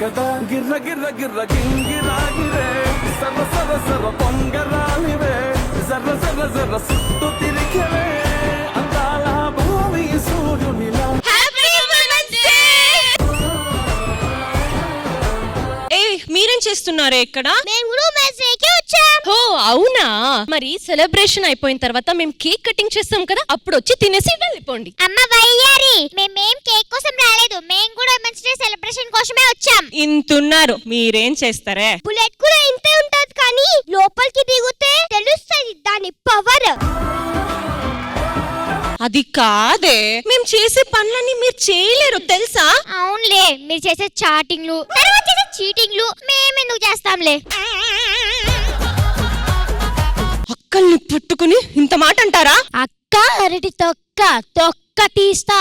కదా గిర్ర గిర్ర గిర్ర గింగిరాగిరే సర్ర సర్ర సర్ర పొంగరాలివే జర్ర జర్ర జర్ర సుట్టు తిరిగివే అందాల భూమి సూర్యునిలా. మీరేం చేస్తున్నారే ఇక్కడ? ఓ అవునా, మరి సెలబ్రేషన్ అయిపోయిన తర్వాత మేము కేక్ కటింగ్ చేస్తాం కదా, అప్పుడు వచ్చి తినేసి వెళ్ళిపోండి. అమ్మ వయ్యారి, మేమేం కేక్ కోసం రాలేదు, మేము కూడా ఉమెన్స్ డే సెలబ్రేషన్ కోసమే వచ్చాం. ఇంతున్నారు, మీరేం చేస్తారే? బుల్లెట్ కూడా ఇంతే ఉంటది, కానీ లోపలికి దిగితే తెలుస్తది దాని పవర్. అది కాదే, మేము చేసే పనులన్నీ మీరు చేయలేరు తెలుసా? అవునులే, మీరు చేసే చాటింగ్లు, తర్వాత చేసే చీటింగ్లు మేమెందుకు చేస్తాంలే. అక్కల్ని పట్టుకుని ఇంత మాట అంటారా? అక్క అరటి తొక్క తొక్క తీస్తా.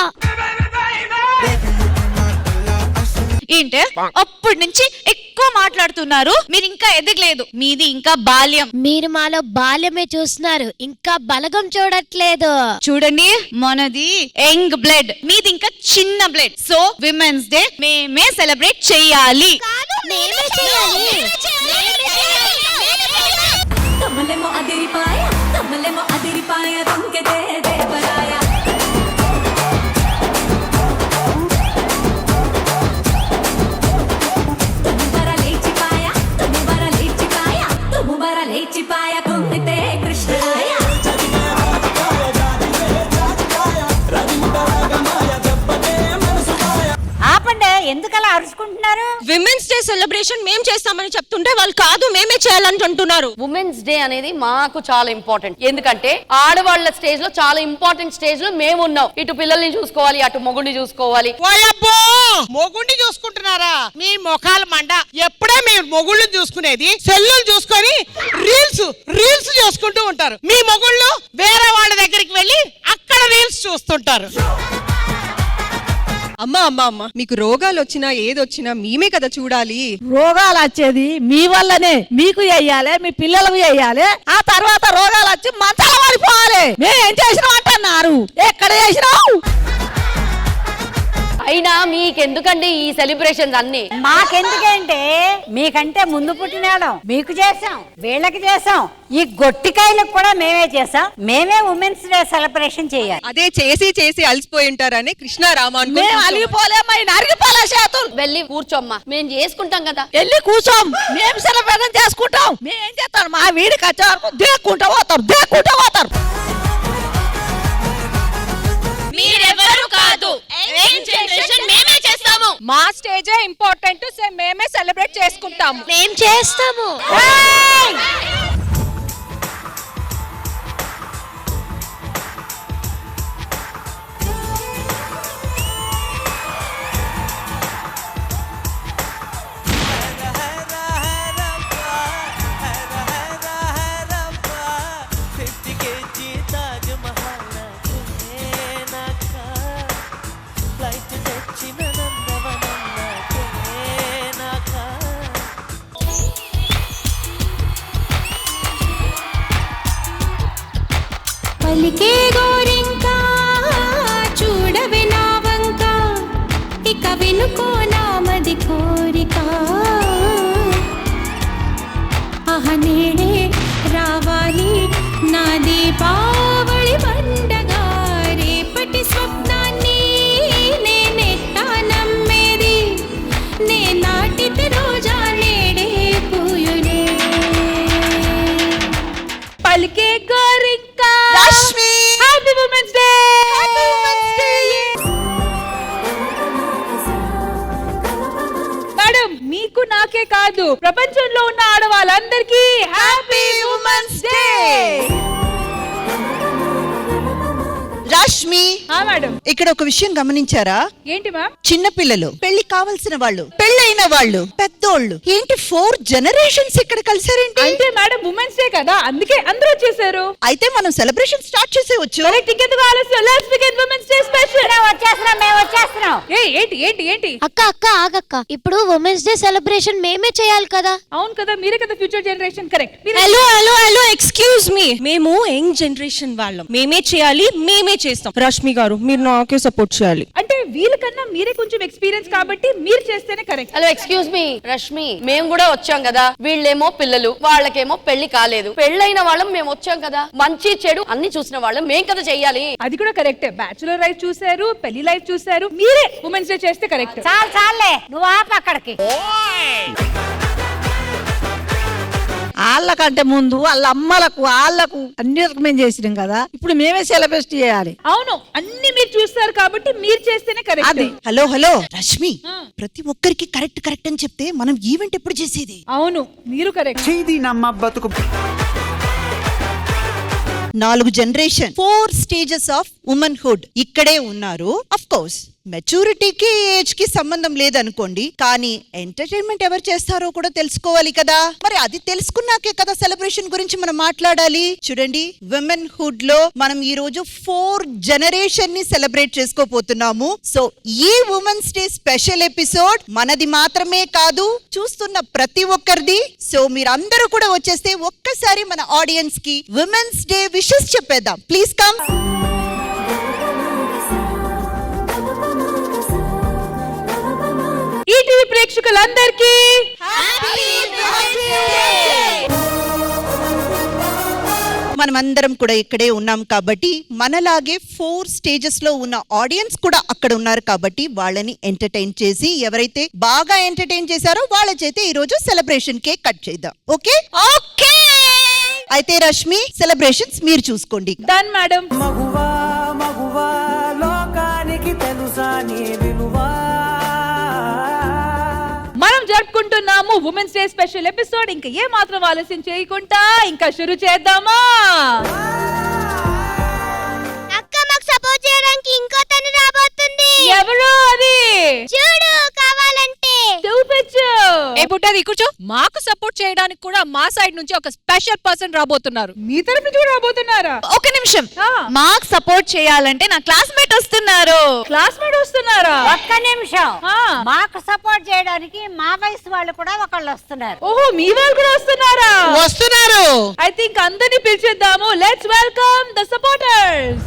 ఏంటే అప్పటి నుంచి ఎక్కువ మాట్లాడుతున్నారు, మీరు ఇంకా ఎదగలేదు, మీది ఇంకా బాల్యం. మీరు మాలో బాల్యమే చూస్తున్నారు, ఇంకా బలగం చూడట్లేదు. చూడండి, మనది యంగ్ బ్లడ్, మీది ఇంకా చిన్న బ్లడ్. సో విమెన్స్ డే మేమే సెలబ్రేట్ చెయ్యాలి. మేమే చేయాలి. తమలేమో అదిరిపాయ, తమలేమో అదిరిపాయ, తుంకెతే దేవరాయ. తుముబర లేచిపాయ, తుముబర లేచిపాయ, తుముబర లేచిపాయ, తుంకెతే కృష్ణరాయ. ఆపండి, ఎందుకలా అరుచుకుంటున్నారు? విమెన్స్ డే సెలబ్రేషన్ మేం చేస్తామని చెప్తుంటే వాళ్ళు కాదు మేమే చేయాలని అంటున్నారు. ఉమెన్స్ డే అనేది మాకు చాలా ఇంపార్టెంట్, ఎందుకంటే ఆడవాళ్ల స్టేజ్ లో చాలా ఇంపార్టెంట్ స్టేజ్ లో మేము ఉన్నాం. ఇటు పిల్లల్ని చూసుకోవాలి, అటు మొగుడిని చూసుకోవాలి. మొగుడిని చూసుకుంటున్నారా? మీ మొఖాల మండ, ఎప్పుడే మీ మొగుళ్ళు చూసుకునేది సెల్లులు చూసుకొని రీల్స్ చేసుకుంటూ ఉంటారు. మీ మొగుళ్ళు వేరే వాళ్ళ దగ్గరికి వెళ్ళి అక్కడ రీల్స్ చూస్తుంటారు. అమ్మా అమ్మా అమ్మా, మీకు రోగాలు వచ్చినా ఏదొచ్చినా మేమే కదా చూడాలి. రోగాలు వచ్చేది మీ వల్లనే, మీకు చెయ్యాలి, మీ పిల్లలకు చెయ్యాలి, ఆ తర్వాత రోగాలు వచ్చి మంచాల పడిపోవాలి. మేమేం చేసినాం అంటున్నారు, ఎక్కడ చేసినావు? అయినా మీకెందుకండి ఈ సెలబ్రేషన్స్ అన్ని? మాకెందుకంటే మీకంటే ముందు పుట్టినాడు, మీకు చేసాం, వీళ్ళకి చేసాం, ఈ గొట్టికాయలకు కూడా మేమే చేసాం. మేమే ఉమెన్స్ డే సెలబ్రేషన్ చేయాలి. అదే చేసి చేసి అలసిపోయి ఉంటారని కృష్ణారామ మేము అలిగిపోలేమా, నరిగిపోలే చేతులు. వెళ్ళి కూర్చోమ్మా, మేము చేసుకుంటాం కదా. వెళ్ళి కూర్చోం, మేము సెలబ్రేషన్ చేసుకుంటాం. మేమేం చేస్తాం, మా వీడికి వచ్చే వరకు దేక్కుంటా పోతారు. మీరెవరు కాదు, జనరేషన్ మేమే చేస్తాము. మా స్టేజే ఇంపార్టెంట్, మేమే సెలబ్రేట్ చేసుకుంటాము. మేం చేస్తాము. పలికే గోరింకా చూడవే నా వంక, ఇక వినుకో నామది కోరిక. ఆహ నేడే రావాలి నా దీపావళి పండగ, రేపటి స్వప్నాన్ని నేనెట్టా నమ్మేది, నే నాటితే రోజా నేడే పూయునే. పలికే గోరింకా Rashmi, happy women's day. Madam, మీకు నాకే కాదు, ప్రపంచంలో ఉన్న ఆడవాళ్ళందరికీ happy women's day. Rashmi madam, ఇక్కడ ఒక విషయం గమనించారా? ఏంటి మ్యామ్? చిన్న పిల్లలు, పెళ్లి కావాల్సిన వాళ్ళు, పెళ్ళైన వాళ్ళు, పెద్దోళ్ళు, ఏంటి 4 generations ఇక్కడ కలిసారేంటి? అంటే మేడం ఉమెన్స్ డే కదా, అందుకే అందరూ వచ్చేసారు. అయితే మనం సెలబ్రేషన్ స్టార్ట్ చేసేవచ్చు. ఇంకెందుకు ఆలస్యం? Let's begin women's day special. మేము వచ్చేస్తున్నాం. ఏంటి ఏంటి ఏంటి? అక్క అక్క ఆగక్క, ఇప్పుడు ఉమెన్స్ డే సెలబ్రేషన్ మేమే చేయాలి కదా. అవును కదా, మీరే కదా future generation. Correct. Hello excuse me, మేము యంగ్ జనరేషన్ వాళ్ళం, మేమే చేయాలి, మేమే చేస్తాం. రష్మి గారు, మీరు నాకే సపోర్ట్ చేయాలి. అంటే వీళ్ళకన్నా మీరే కొంచెం ఎక్స్పీరియన్స్ కాబట్టి మీరు చేస్తేనే correct. Hello excuse me Rashmi, మేము కూడా వచ్చాం కదా, వీళ్ళేమో పిల్లలు, వాళ్ళకేమో పెళ్లి కాలేదు. పెళ్ళైన వాళ్ళం మేము వచ్చాం కదా, మంచి చెడు అన్ని చూసిన వాళ్ళం మేం కదా చెయ్యాలి. అది కూడా కరెక్టే. బ్యాచులర్ లైఫ్ చూసారు, పెళ్లి లైఫ్ చూసారు, మీరే ఉమెన్స్ డే చేస్తే కరెక్ట్. చాలే నువ్వు ఆపు అక్కడికి. వాళ్ళకంటే ముందు వాళ్ళ అమ్మలకు వాళ్ళకు అన్ని రకమైన చేసినాం కదా, ఇప్పుడు మేమే సెలబ్రేట్ చేయాలి. అవును, అన్ని మీరు చూస్తారు కాబట్టి మీరు చేస్తేనే కరెక్ట్. హలో హలో రష్మి, ప్రతి ఒక్కరికి కరెక్ట్ కరెక్ట్ అని చెప్తే మనం ఈవెంట్ ఎప్పుడు చేసేది? అవును, మీరు correct. 4 generation, 4 stages of womanhood ఇక్కడే ఉన్నారు. అఫ్ కోర్స్ మెచ్యూరిటీకి ఏజ్ కి సంబంధం లేదనుకోండి, కానీ ఎంటర్టైన్మెంట్ ఎవరు చేస్తారో కూడా తెలుసుకోవాలి కదా. మరి అది తెలుసుకున్నాకే కదా సెలబ్రేషన్ గురించి మనం మాట్లాడాలి. చూడండి, విమెన్హుడ్ లో మనం ఈ రోజు 4 జనరేషన్ ని సెలబ్రేట్ చేసుకోబోతున్నాము. సో ఈ ఉమెన్స్ డే స్పెషల్ ఎపిసోడ్ మనది మాత్రమే కాదు, చూస్తున్న ప్రతి ఒక్కరిది. సో మీరందరూ కూడా వచ్చేస్తే ఒక్కసారి మన ఆడియన్స్ కి విమెన్స్ డే విషెస్ చెప్పేద్దాం. Please come. ఈటీవీ ప్రేక్షకులందరికీ మనమందరం కూడా ఇక్కడే ఉన్నాం కాబట్టి మనలాగే 4 స్టేజెస్ లో ఉన్న ఆడియన్స్ కూడా అక్కడ ఉన్నారు కాబట్టి వాళ్ళని ఎంటర్టైన్ చేసి ఎవరైతే బాగా ఎంటర్టైన్ చేశారో వాళ్ళ చేతే ఈ రోజు సెలబ్రేషన్ కేక్ కట్ చేద్దాం. ఓకే ఓకే అయితే రష్మి, సెలబ్రేషన్స్ మీరు చూసుకోండి. Done madam. మగువా మగువా లోకానికి తెలుసా నీ విలువా. మనం జరుపుకుంటున్నాము ఉమెన్స్ డే స్పెషల్ ఎపిసోడ్. ఇంకా ఏ మాత్రం ఆలస్యం చేయకుండా ఇంకా షురు చేద్దామా? అక్క మాకు సపోర్ట్ చేయడానికి ఇంకో తను రాబోతుంది. ఎవరు అది? చూడు, కావాలంటే చూపించు. ఏ పుట్టది కూర్చో. మాకు సపోర్ట్ చేయడానికి కూడా మా సైడ్ నుంచి ఒక స్పెషల్ పర్సన్ రాబోతున్నారు. మీ తరపు నుంచి కూడా రాబోతున్నారా? ఒక నిమిషం, మాకు సపోర్ట్ చేయాలంటే నా క్లాస్మేట్ వస్తున్నారు. క్లాస్మేట్ వస్తున్నారా? ఒక్క నిమిషం, మాకు సపోర్ట్ చేయడానికి మా వయసు వాళ్ళు కూడా ఒకళ్ళు వస్తున్నారు. ఓహో, మీ వాళ్ళు కూడా వస్తున్నారా? వస్తున్నారు. ఐ థింక్ అందరినీ పిలిచేద్దాము. Let's welcome the supporters.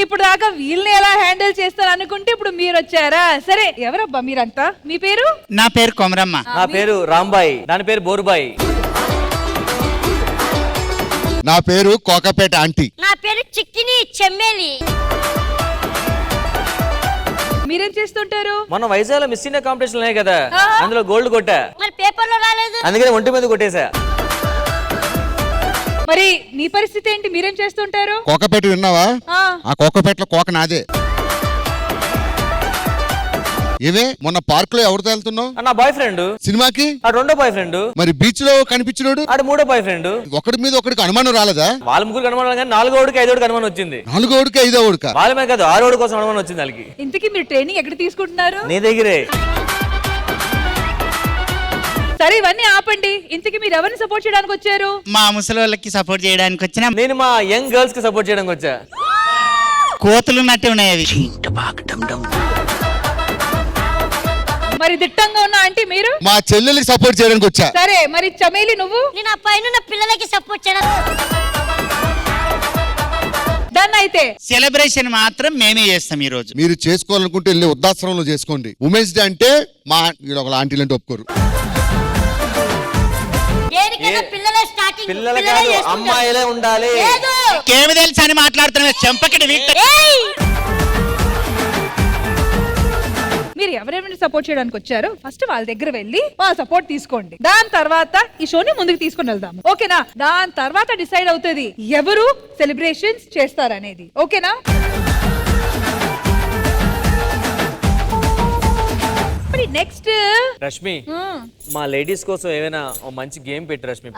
ఇప్పుడు దాకా వీళ్ళని ఎలా హ్యాండిల్ చేస్తారు అనుకుంటే ఇప్పుడు మీరు వచ్చారా? సరే, ఎవరబ్బా మీరంతా? మీ పేరు? నా పేరు కొమరమ్మ. నా పేరు రాంబాయి. దాని పేరు బోరుబాయి. నా పేరు కోకపేట ఆంటీ. నా పేరు చిక్కిని చెమ్మేలి. మీరేం చేస్తుంటారు? మన వైజాగ్ మిస్ ఇండియా కాంపిటీషన్ ఉన్నాయి కదా, అందులో గోల్డ్ కొట్టా. మరి పేపర్ లో రాలేదు, అందుకని ఒంటి మీద కొట్టేశా. మరి నీ పరిస్థితి ఏంటి? మీరేం చేస్తుంటారు? కోకపేట విన్నావా? ఆ కోకపేటలో కోక నాదే. ఏవే మొన్న పార్క్ లో ఎవరితో వెళ్తున్నావు? నా బాయ్ ఫ్రెండ్. సినిమాకి? ఆ రెండో బాయ్ ఫ్రెండ్. మరి బీచ్ లో కనిపించినోడు? ఆడు మూడో బాయ్ ఫ్రెండ్. ఒకటి మీద ఒకటికి అనుమానం రాలేదా? వాళ్ళ ముగ్గురు అనుమానం కానీ 4వ 5వ అనుమానం వచ్చింది. 4వ 5వ వాళ్ళ మీద కాదు, 6వ కోసం అనుమానం వచ్చింది వాళ్ళకి. ఇంతకీ మీరు ట్రైనింగ్ ఎక్కడ తీసుకుంటున్నారు? నీ దగ్గరే. సరే, ఇవన్నీ ఆపండి. ఇంతకీ మీరు ఎవరిని సపోర్ట్ చేయడానికి వచ్చారు? మా ముసలి వాళ్ళకి సపోర్ట్ చేయడానికి వచ్చిన. నేను మా యంగ్ గర్ల్స్ కి సపోర్ట్ చేయడానికి వచ్చా. కోతులు నట్టు ఉన్నాయి అవి. మరి దిట్టంగా ఉన్న ఆంటీ మీరు? మా చెల్లెలకి సపోర్ట్ చేయడానికి వచ్చా. సరే, మరి చమేలి నువ్వు? నేను ఆ పైన పిల్లలకి సపోర్ట్ చేయడం. డన్. అయితే సెలబ్రేషన్ మాత్రం మేమే చేస్తాం ఈ రోజు. మీరు చేసుకోవాలనుకుంటే వెళ్ళి వృద్ధాశ్రమంలో చేసుకోండి. ఉమెన్స్ డే అంటే మా ఒక ఆంటీలు అంటే ఒప్పుకోరు. పిల్లలు కాదు, అమ్మాయిలే ఉండాలి. ఏమి తెలుసు అని మాట్లాడుతున్నా చెంపకటి. మీరు ఎవరెవరిని సపోర్ట్ చేయడానికి వచ్చారో ఫస్ట్ వాళ్ళ దగ్గర వెళ్ళి వాళ్ళ సపోర్ట్ తీసుకోండి. దాని తర్వాత ఈ షోని ముందుకు తీసుకొని వెళ్దాము. ఓకేనా? దాని తర్వాత డిసైడ్ అవుతుంది ఎవరు సెలబ్రేషన్స్ చేస్తారనేది. ఓకేనా? నెక్స్ట్ రష్మి, మా లేడీస్ కోసం ఏమైనా మంచి గేమ్ పెట్టి రష్మి.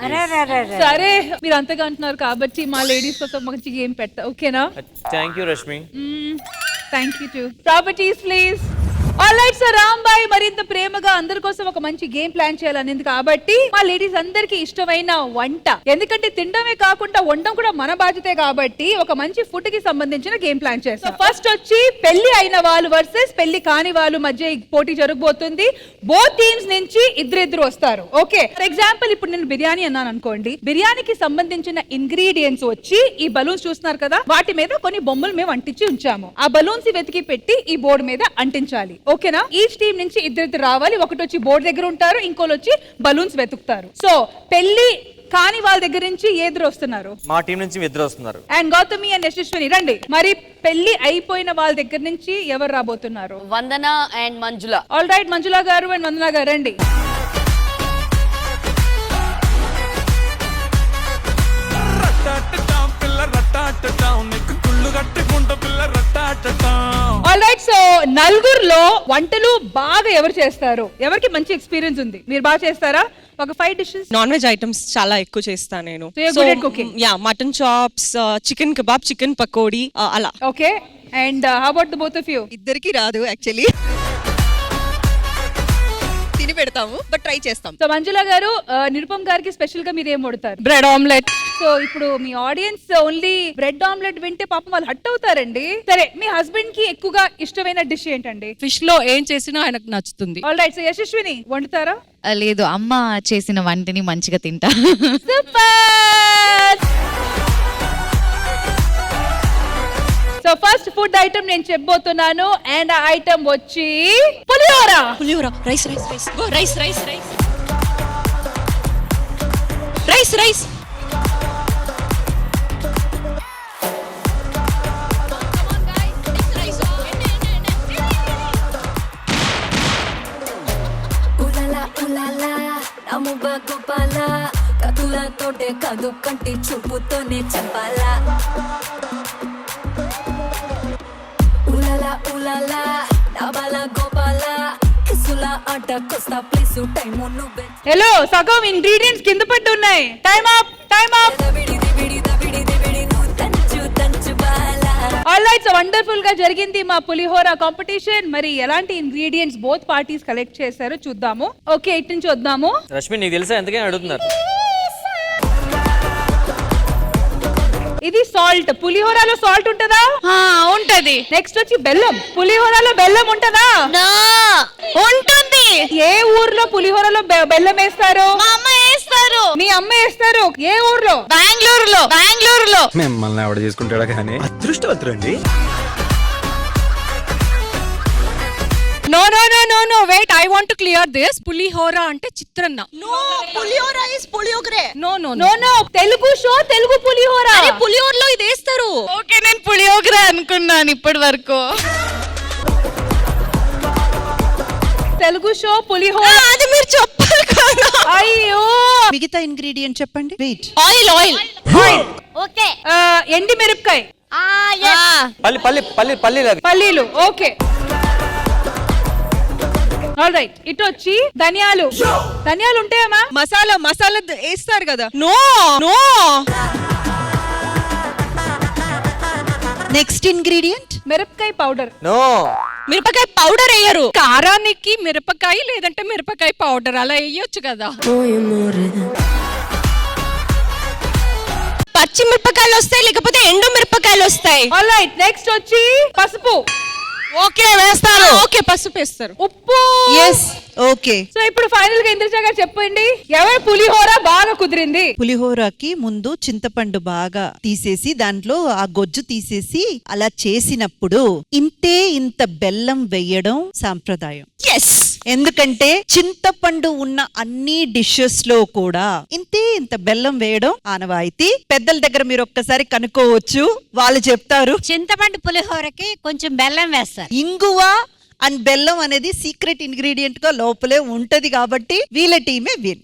సరే, మీరు అంతగా అంటున్నారు కాబట్టి మా లేడీస్ కోసం మంచి గేమ్ పెట్టా. ఓకేనా? Thank you Rashmi. Thank you to properties please. Alright sir, Rambai మరింత ప్రేమగా అందరి కోసం ఒక మంచి గేమ్ ప్లాన్ చేయాలనేది కాబట్టి మా లేడీస్ అందరికి ఇష్టమైన వంట, ఎందుకంటే తినడమే కాకుండా వండడం కూడా మన బాధ్యతే కాబట్టి ఒక మంచి ఫుడ్ కి సంబంధించిన గేమ్ ప్లాన్ చేస్తాం. ఫస్ట్ వచ్చి పెళ్లి అయిన వాళ్ళు వర్సెస్ పెళ్లి కాని వాళ్ళు మధ్య ఈ పోటీ జరగబోతుంది. బోత్ టీమ్స్ నుంచి ఇద్దరు వస్తారు. ఓకే, ఫర్ ఎగ్జాంపుల్ ఇప్పుడు నేను బిర్యానీ అన్నాను అనుకోండి, బిర్యానీకి సంబంధించిన ఇంగ్రీడియంట్స్ వచ్చి ఈ బలూన్స్ చూస్తున్నారు కదా, వాటి మీద కొన్ని బొమ్మలు మేము అంటించి ఉంచాము. ఆ బలూన్స్ వెతికి పెట్టి ఈ బోర్డు మీద అంటించాలి. ఓకేనా? ఈచ్ టీం నుంచి ఇద్దరు రావాలి. ఒకటి వచ్చి బోర్డు దగ్గర ఉంటారు, ఇంకోళ్ళు వచ్చి బలూన్స్ వెతుకుతారు. సో పెళ్లి కాని వాళ్ళ దగ్గర నుంచి ఎదురు వస్తున్నారు, మా టీం నుంచి ఇద్దరు వస్తున్నారు. అండ్ గౌతమి అండ్ యశస్విని రండి. మరి పెళ్లి అయిపోయిన వాళ్ళ దగ్గర నుంచి ఎవరు రాబోతున్నారు? వందన అండ్ మంజుల. ఆల్ రైట్, మంజుల గారు అండ్ వందన గారు రండి. ఆల్ రైట్, సో నలుగురులో వంటలు బాగా ఎవరు చేస్తారు? ఎవరికి మంచి ఎక్స్పీరియన్స్ ఉంది? మీరు బాగా చేస్తారా? ఒక 5 డిషెస్. నాన్ వెజ్ ఐటమ్స్ చాలా ఎక్కువ చేస్తాను నేను. So you're good at cooking? Yeah, mutton chops, chicken kebab, chicken pakodi అలా. Okay, and how about the both of you? ఇద్దరికి రాదు యాక్చువల్లీ, తిని పెడతాము బట్ ట్రై చేస్తాం. సో మంజుల గారు, నిరుపమ్ గారికి స్పెషల్ గా మీరు ఏం వండుతారు? Bread omelette. సో ఇప్పుడు మీ ఆడియన్స్ ఓన్లీ బ్రెడ్ ఆమ్లెట్ వింటే పాపం వాళ్ళు హట్ అవుతారండి. సరే, మీ హస్బెండ్ కి ఎక్కువగా ఇష్టమైన డిష్ ఏంటండి? ఫిష్ లో ఏం చేసినా ఆయనకు నచ్చుతుంది. ఆల్ రైట్, సో యశస్విని వండుతారా? లేదు, అమ్మ చేసిన వంటని మంచిగా తింటా. Super. So first food item నేను చెప్పబోతున్నాను, అండ్ ఆ ఐటమ్ వచ్చి pulihora. Pulihora, rice rice rice, go rice rice rice rice rice. Gopala కదులతోటే కదు కంటి చూపుతోనే చెప్పాలా. ఉలలా ఉలలా డబల గోపాల కిసుల ఆట కొస్తా ప్లీజ్ టైం నువ్వే. హలో, సగం ఇంగ్రీడియంట్స్ కింద పడి ఉన్నాయి. Time up, time up. All right, so wonderful గా జరిగింది మా పులిహోర కాంపిటీషన్. మరి ఎలాంటి ఇంగ్రీడియంట్స్ బోత్ పార్టీస్ కలెక్ట్ చేశారో చూద్దాము. ఓకే, ఇటు నుంచి వద్దాము. రష్మి, నీకు తెలుసా ఎందుకని అడుగుతున్నారు? ఇది సాల్ట్. పులిహోరలో సాల్ట్ ఉంటదా? ఉంటది. నెక్స్ట్ వచ్చి బెల్లం. పులిహోరలో బెల్లం ఉంటదా? ఉంటుంది. ఏ ఊర్లో పులిహోరలో బెల్లం వేస్తారు? మా అమ్మ వేస్తారు. మీ అమ్మ వేస్తారు. ఏ ఊర్లో? బెంగళూరులో. బెంగళూరులో. మిమ్మల్ని ఎవడ చేసుకుంటాడా కానీ అదృష్టవంతురండి. No no no no no wait, I want to clear this. Pulihora అంటే chitranna. No, pulihora is puliyogare. No no no no, Telugu show Telugu pulihora. పులిహోరలో ఇది వేస్తారు. ఓకే, నేను పులియోగరే అనుకున్నాను ఇప్పటి వరకు. తెలుగు షో పులిహోర. అది మీరు చెప్పాలి కదా. అయ్యో, మిగతా ఇంగ్రీడియంట్ చెప్పండి. వెయిట్. Oil oil. ఓకే. ఎండి మిరపకాయ. పల్లి పల్లి పల్లి పల్లి పల్లీలు. Okay, all right. ఇటు వచ్చి ధనియాలు. ధనియాలు ఉంటాయమ్మా? మసాలా మసాలా వేస్తారు కదా. No no. నెక్స్ట్ ఇంగ్రీడియంట్ మిరపకాయ పౌడర్. నో, మిరపకాయ పౌడర్ వేయరు. కారానికి మిరపకాయ లేదంటే మిరపకాయ పౌడర్ అలా వేయొచ్చు కదా. పచ్చి మిరపకాయలు వస్తాయి, లేకపోతే ఎండు మిరపకాయలు వస్తాయి. ఆల్ రైట్, నెక్స్ట్ వచ్చి పసుపు. ఓకే, వేస్తారు. ఓకే, పసుపు వేస్తారు. ఉప్పు. Yes, okay. సో ఇప్పుడు ఫైనల్ గా ఇంద్రజ గారు చెప్పండి, ఎవరి పులిహోర బాగా కుదిరింది? పులిహోరకి ముందు చింతపండు బాగా తీసేసి దాంట్లో ఆ గొజ్జు తీసేసి అలా చేసినప్పుడు ఇంత బెల్లం వేయడం సాంప్రదాయం. ఎస్, ఎందుకంటే చింతపండు ఉన్న అన్ని డిషెస్ లో కూడా ఇంత బెల్లం వేయడం ఆనవాయితీ. పెద్దల దగ్గర మీరు ఒక్కసారి కనుక్కోవచ్చు, వాళ్ళు చెప్తారు. చింతపండు పులిహోరకి కొంచెం బెల్లం వేస్తారు. ఇంగువ అండ్ బెల్లం అనేది సీక్రెట్ ఇంగ్రీడియంట్ గా లోపలే ఉంటది కాబట్టి వీళ్ళ టీమే విన్.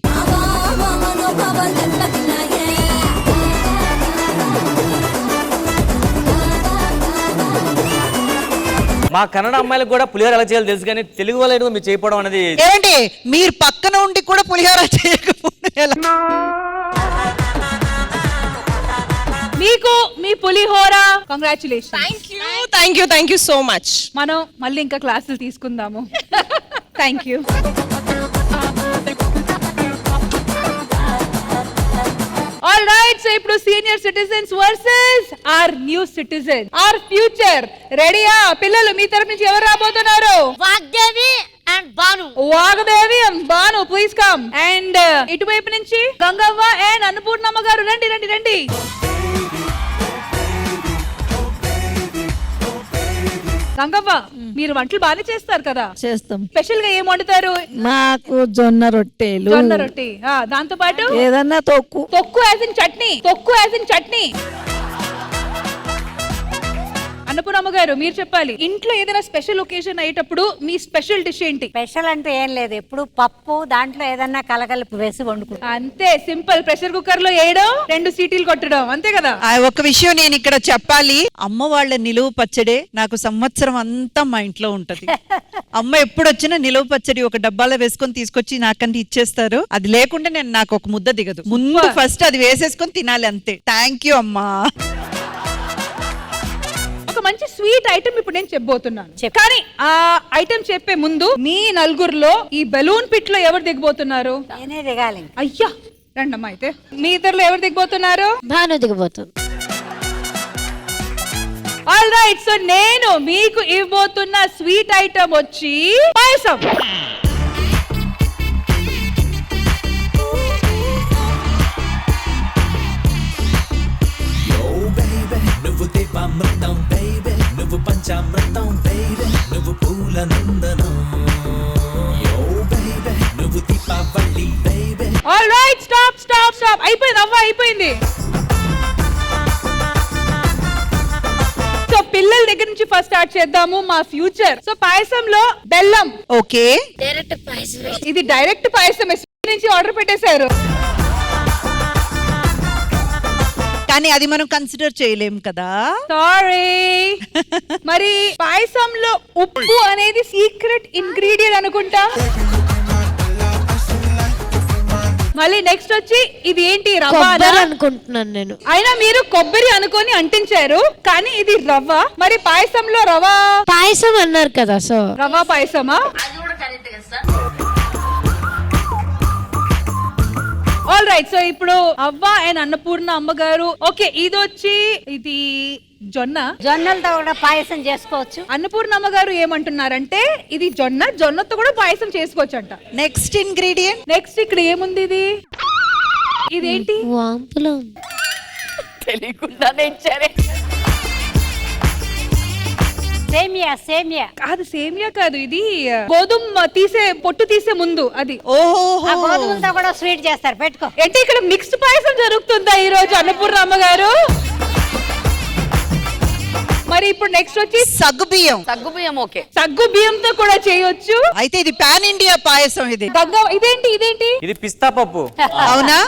మా కన్నడ అమ్మాయిలకు కూడా పులిహోర ఎలా చేయాలో తెలుసు, కానీ తెలుగు వాళ్ళు మీరు చేయకపోవడం అనేది. ఏమండి, మీరు పక్కన ఉండి కూడా పులిహోర చేయకపోతే ఎలా? మీకు మీ pulihora congratulation. Thank you so much. మనం మళ్ళీ ఇంకా క్లాసులు తీసుకుందాము. Thank you. All right, so ఇప్పుడు senior citizens versus or new citizen, or future. రెడీయా పిల్లలు? మీ తరపు నుంచి ఎవరు రాబోతున్నారు? Vagdevi and Banu. Vagdevi and Banu, please come. And ఇటువైపు నుంచి గంగవ్వ అండ్ అన్నపూర్ణమ్మ గారు, రండి రండి రండి. గంగవ్వ, మీరు వంటలు బాగానే చేస్తారు కదా? చేస్తాం. స్పెషల్ గా ఏం వండుతారు? మాకు జొన్న రొట్టెలు, జొన్న రొట్టె, దాంతో పాటు ఏదన్నా తొక్కు. తొక్కు యాజ్ ఇన్ చట్నీ. తొక్కు యాజ్ ఇన్ చట్నీ. అన్నపూర్ణమ్మ గారు, మీరు చెప్పాలి. ఇంట్లో ఏదైనా స్పెషల్ ఒకేషన్ అయ్యేటప్పుడు మీ స్పెషల్ డిష్ ఏంటి? స్పెషల్ అంటూ ఏం లేదు, ఎప్పుడు పప్పు, దాంట్లో ఏదన్నా కలగలుపు వేసి వండుకుంటాం. అంతే, సింపుల్. ప్రెషర్ కుక్కర్ లో వేయడం, 2 సీటీలు కొట్టడం, అంతే కదా? ఒక విషయం నేను ఇక్కడ చెప్పాలి. అమ్మ వాళ్ళ నిలువు పచ్చడే నాకు సంవత్సరం అంతా మా ఇంట్లో ఉంటది. అమ్మ ఎప్పుడు వచ్చినా నిలువు పచ్చడి ఒక డబ్బాలో వేసుకొని తీసుకొచ్చి నాకంటే ఇచ్చేస్తారు. అది లేకుండా నాకు ఒక ముద్ద దిగదు. ముందు ఫస్ట్ అది వేసేసుకొని తినాలి, అంతే. థ్యాంక్ యూ అమ్మా. ఒక మంచి స్వీట్ ఐటమ్ ఇప్పుడు నేను చెప్పబోతున్నాను. కానీ ఆ ఐటమ్ చెప్పే ముందు మీ నలుగురులో ఈ బెలూన్ పిట్ లో ఎవరు దిగబోతున్నారు? నేనే దిగాలి. అయ్యా, రండమ్మా. అయితే మీ ఇద్దరులో ఎవరు దిగబోతున్నారు? బాను దిగబోతుంది. ఆల్ రైట్, సో నేను మీకు ఇవ్వబోతున్న స్వీట్ ఐటమ్ వచ్చి పాయసం. నువ్వు దీపామృతం బేబీ, నువ్వు పంచామృతం బేబీ, నువ్వు పూల నందనం బేబీ, నువ్వు Deepavali baby. All right, stop stop stop. అయిపోయింది అవ్వ, అయిపోయింది. సో పిల్లల దగ్గర నుంచి ఫస్ట్ స్టార్ట్ చేద్దాము. మా ఫ్యూచర్. సో పాయసంలో బెల్లం. ఓకే, డైరెక్ట్ పాయసం. ఇది డైరెక్ట్ పాయసం నుంచి ఆర్డర్ పెట్టేశారు. కానీ అది మనం కన్సిడర్ చేయలేం కదా. సారీ. మరి పాయసంలో ఉప్పు అనేది సీక్రెట్ ఇంగ్రీడియంట్ అనుకుంటా. మళ్ళీ నెక్స్ట్ వచ్చి ఇది ఏంటి? రవ్వ అనుకుంటున్నాను నేను. అయినా మీరు కొబ్బరి అనుకొని అంటించారు, కానీ ఇది రవ్వ. మరి పాయసంలో రవ్వ పాయసం అన్నారు కదా, సో రవ్వ పాయసమా? ఆల్ రైట్, సో ఇప్పుడు అవ్వ అండ్ అన్నపూర్ణ అమ్మగారు. ఓకే, ఇది వచ్చి ఇది జొన్నలతో కూడా పాయసం చేసుకోవచ్చు. అన్నపూర్ణ అమ్మగారు ఏమంటున్నారంటే ఇది జొన్నతో కూడా పాయసం చేసుకోవచ్చు అంట. Next ingredient. నెక్స్ట్ ఇక్కడ ఏముంది? ఇదేంటి? వాంపులో తెలియకుండానే ఇచ్చారే. సేమియా. సేమియా కాదు, సేమియా కాదు. ఇది గోధుమ పొట్టు తీసే ముందు అది. ఓహో, గోధుమలతో కూడా స్వీట్ చేస్తారు, పెట్టుకో. అంటే ఇక్కడ మిక్స్డ్ పాయసం జరుగుతుందా ఈ రోజు అన్నపూర్ణ అమ్మగారు? మరి ఇప్పుడు నెక్స్ట్ వచ్చి సగ్గుబియ్యం. సగ్గుబియ్యం. ఓకే, సగ్గు బియ్యంతో కూడా చేయొచ్చు. అయితే ఇది పాన్ ఇండియా పాయసం. ఇది ఇదేంటి? ఇది పిస్తా పప్పు. అవునా?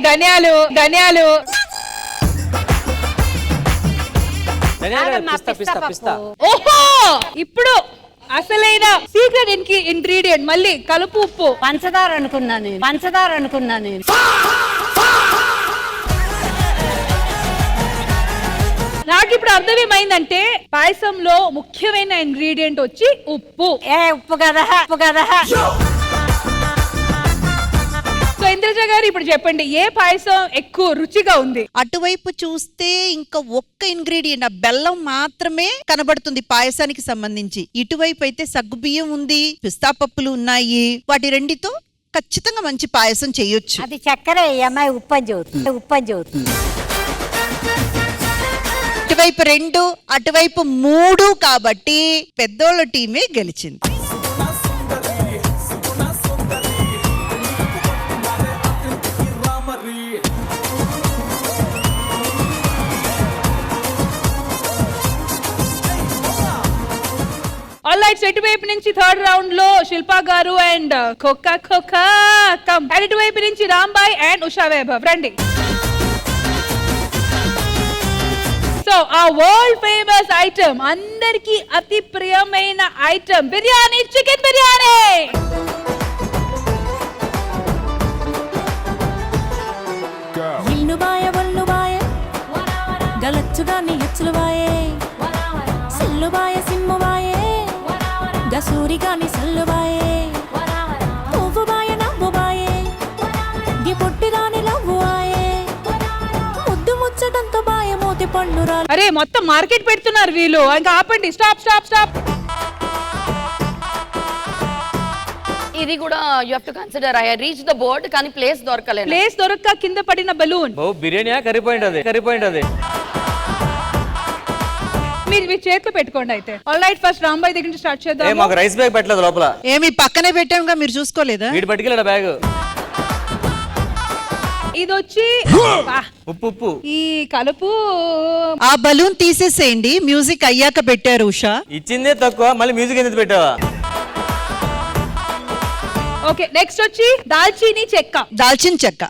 ధనియాలు. పిస్తా. ఓహో, ఇప్పుడు అసలైన సీక్రెట్ ఇంగ్రీడియంట్ మళ్ళీ కలుపు ఉప్పు. పంచదార అనుకున్నా నేను. నాకు ఇప్పుడు అర్థమేమైందంటే పాయసంలో ముఖ్యమైన ఇంగ్రీడియంట్ వచ్చి ఉప్పు. ఉప్పు కదా. సో ఇంద్రజ గారు ఇప్పుడు చెప్పండి, ఏ పాయసం ఎక్కువ రుచిగా ఉంది? అటువైపు చూస్తే ఇంకా ఒక్క ఇంగ్రీడియంట్, ఆ బెల్లం మాత్రమే కనబడుతుంది పాయసానికి సంబంధించి. ఇటువైపు అయితే సగ్గుబియ్యం ఉంది, పిస్తా పప్పులు ఉన్నాయి. వాటి రెండితో ఖచ్చితంగా మంచి పాయసం చేయొచ్చు. అది చక్కెర, ఈ అమ్మాయి ఉప్పని చెబుతుంది. ఇటువైపు 2, అటువైపు 3 కాబట్టి పెద్దోళ్ళ టీమే గెలిచింది. ఆల్ రైట్, ఇటువైపు నుంచి థర్డ్ రౌండ్ లో శిల్పా గారు అండ్ ఖోఖా కమ్. అండ్ ఇటువైపు నుంచి రాంబాయ్ అండ్ ఉషా వైభవ్, రండి. సో ఆ వరల్డ్ ఫేమస్ ఐటమ్, అందరికి అతి ప్రియమైన ఐటమ్, బిర్యానీ, చికెన్ బిర్యానీ. ఇల్లు బాయ ఒళ్ళు బాయ మచ్చుగాన్ని ఎచ్చులువాయే సెల్లుబాయే సిమ్ముబాయే గసూరిగాని సెల్లుబాయే పువ్వుబాయే నవ్వుబాయే గి పొట్టిగాని లవ్వుబాయే ముద్దు ముచ్చటంతో బాయే మోతి పండురా. అరే మొత్తం మార్కెట్ పెడుతున్నారు వీళ్ళు, ఇంకా ఆపండి. Stop stop stop. ఇది కూడా you have to consider. I reach the board కానీ ప్లేస్ దొరకలేదు. ప్లేస్ దొరక్క కింద పడిన బలూన్. ఓ బిర్యానీ కర్రీ పాయింట్ అది, కర్రీ పాయింట్ అది. మీరు మీ చేతిలో పెట్టుకోండి అయితే. ఆల్ రైట్, ఫస్ట్ రాంబాయ్ దగ్గర నుంచి స్టార్ట్ చేద్దాం. మాకు రైస్ బ్యాగ్ పెట్టలేదు లోపల. ఏమి పక్కనే పెట్టాముగా, మీరు చూసుకోలేదా? వీడు పట్టుకెళ్ళాడు బ్యాగ్. ఇది వచ్చి ఉప్పు ఉప్పు. ఈ కలుపు. ఆ బలూన్ తీసేసేయండి, మ్యూజిక్ అయ్యాక పెట్టారు ఉషా. ఇచ్చిందే తక్కువ, మళ్ళీ మ్యూజిక్ ఎందుకు పెట్టావా? ఓకే, నెక్స్ట్ వచ్చి దాల్చీని చెక్క. దాల్చిన చెక్క.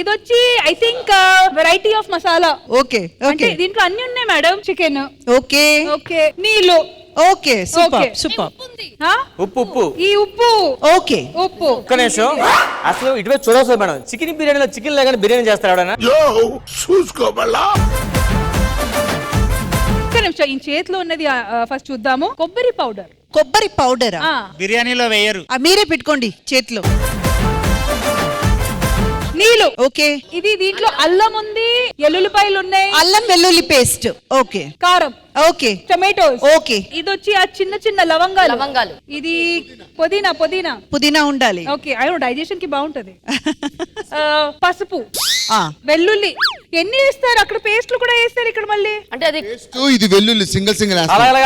ఇది వచ్చి I think variety of masala. Okay అంటే ఓకే దీంట్లో అన్ని ఉన్నాయి మేడం. చికెన్. ఓకే ఓకే, నీళ్ళు. Okay super super. ఉప్పు ఉప్పు. ఈ ఉప్పు. ఓకే ఉప్పు. ఒక్క నిమిషం, అసలు ఇటువైపు చూడవచ్చు మేడం. చికెన్ బిర్యానీలో చికెన్ లేకుండా బిర్యానీ చేస్తాడు ఎవడన్నా? చూసుకోబల్లా. ఒక్క నిమిషం, ఈ చేతిలో ఉన్నది ఫస్ట్ చూద్దాము. కొబ్బరి పౌడర్. కొబ్బరి పౌడర్ బిర్యానీలో వేయరు. మీరే పెట్టుకోండి చేతిలో. నీళ్ళు. ఓకే, ఇది దీంట్లో అల్లం ఉంది, ఎల్లుల్లిపాయలు ఉన్నాయి, అల్లం వెల్లుల్లి పేస్ట్. ఓకే, కారం. Okay, tomatoes. ఓకే. ఇది వచ్చి ఆ చిన్న చిన్న లవంగాలు. లవంగాలు. ఇది పుదీనా. పుదీనా. పుదీనా ఉండాలి. ఓకే, అయ్యో డైజెషన్ కి బాగుంటది. పసుపు. ఆ, వెల్లుల్లి. ఎన్ని వేస్తారు అక్కడ? పేస్ట్లు కూడా వేస్తారు ఇక్కడ మళ్ళీ. అంటే అది ఇది వెల్లుల్లి సింగిల్ సింగిల్. అలాగే.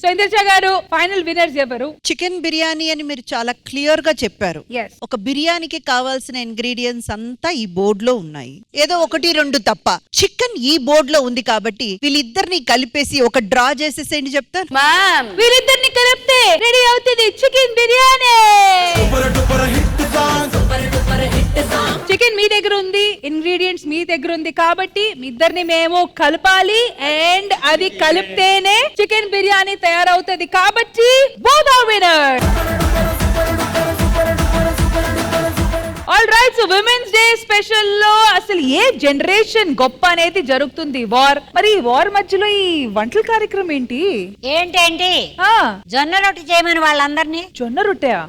సో ఇంద్రజ గారు, ఫైనల్ విన్నర్స్ ఎవరు? చికెన్ బిర్యానీ అని మీరు చాలా క్లియర్ గా చెప్పారు. Yes. ఒక బిర్యానీకి కావాల్సిన ఇంగ్రీడియంట్స్ అంతా ఈ బోర్డ్ లో ఉన్నాయి, ఏదో ఒకటి రెండు తప్ప. చికెన్ ఈ బోర్డ్ లో ఉంది కాబట్టి వీళ్ళిద్దరిని కలిపేసి ఒక డ్రా చేసేసేయండి చెప్తాను. మ్యామ్ వీళ్ళిద్దరిని కలిపితే రెడీ అవుతుంది చికెన్ బిర్యానీ. చికెన్ మీ దగ్గర ఉంది, ఇంగ్రీడియంట్స్ మీ దగ్గర ఉంది కాబట్టి మీ ఇద్దరిని మేము కలపాలి. అండ్ అది కలిపితేనే చికెన్ బిర్యానీ తయారవుతుంది కాబట్టి both are winners. All right, so women's day special లో అసలు ఏ జనరేషన్ గొప్ప అనేది జరుగుతుంది. వార్. మరి ఈ వార్ మధ్యలో ఈ వంటల కార్యక్రమం ఏంటి? ఏంటేంటి జొన్న రొట్టె చేయమని వాళ్ళందరినీ. జొన్న రొట్టెయా?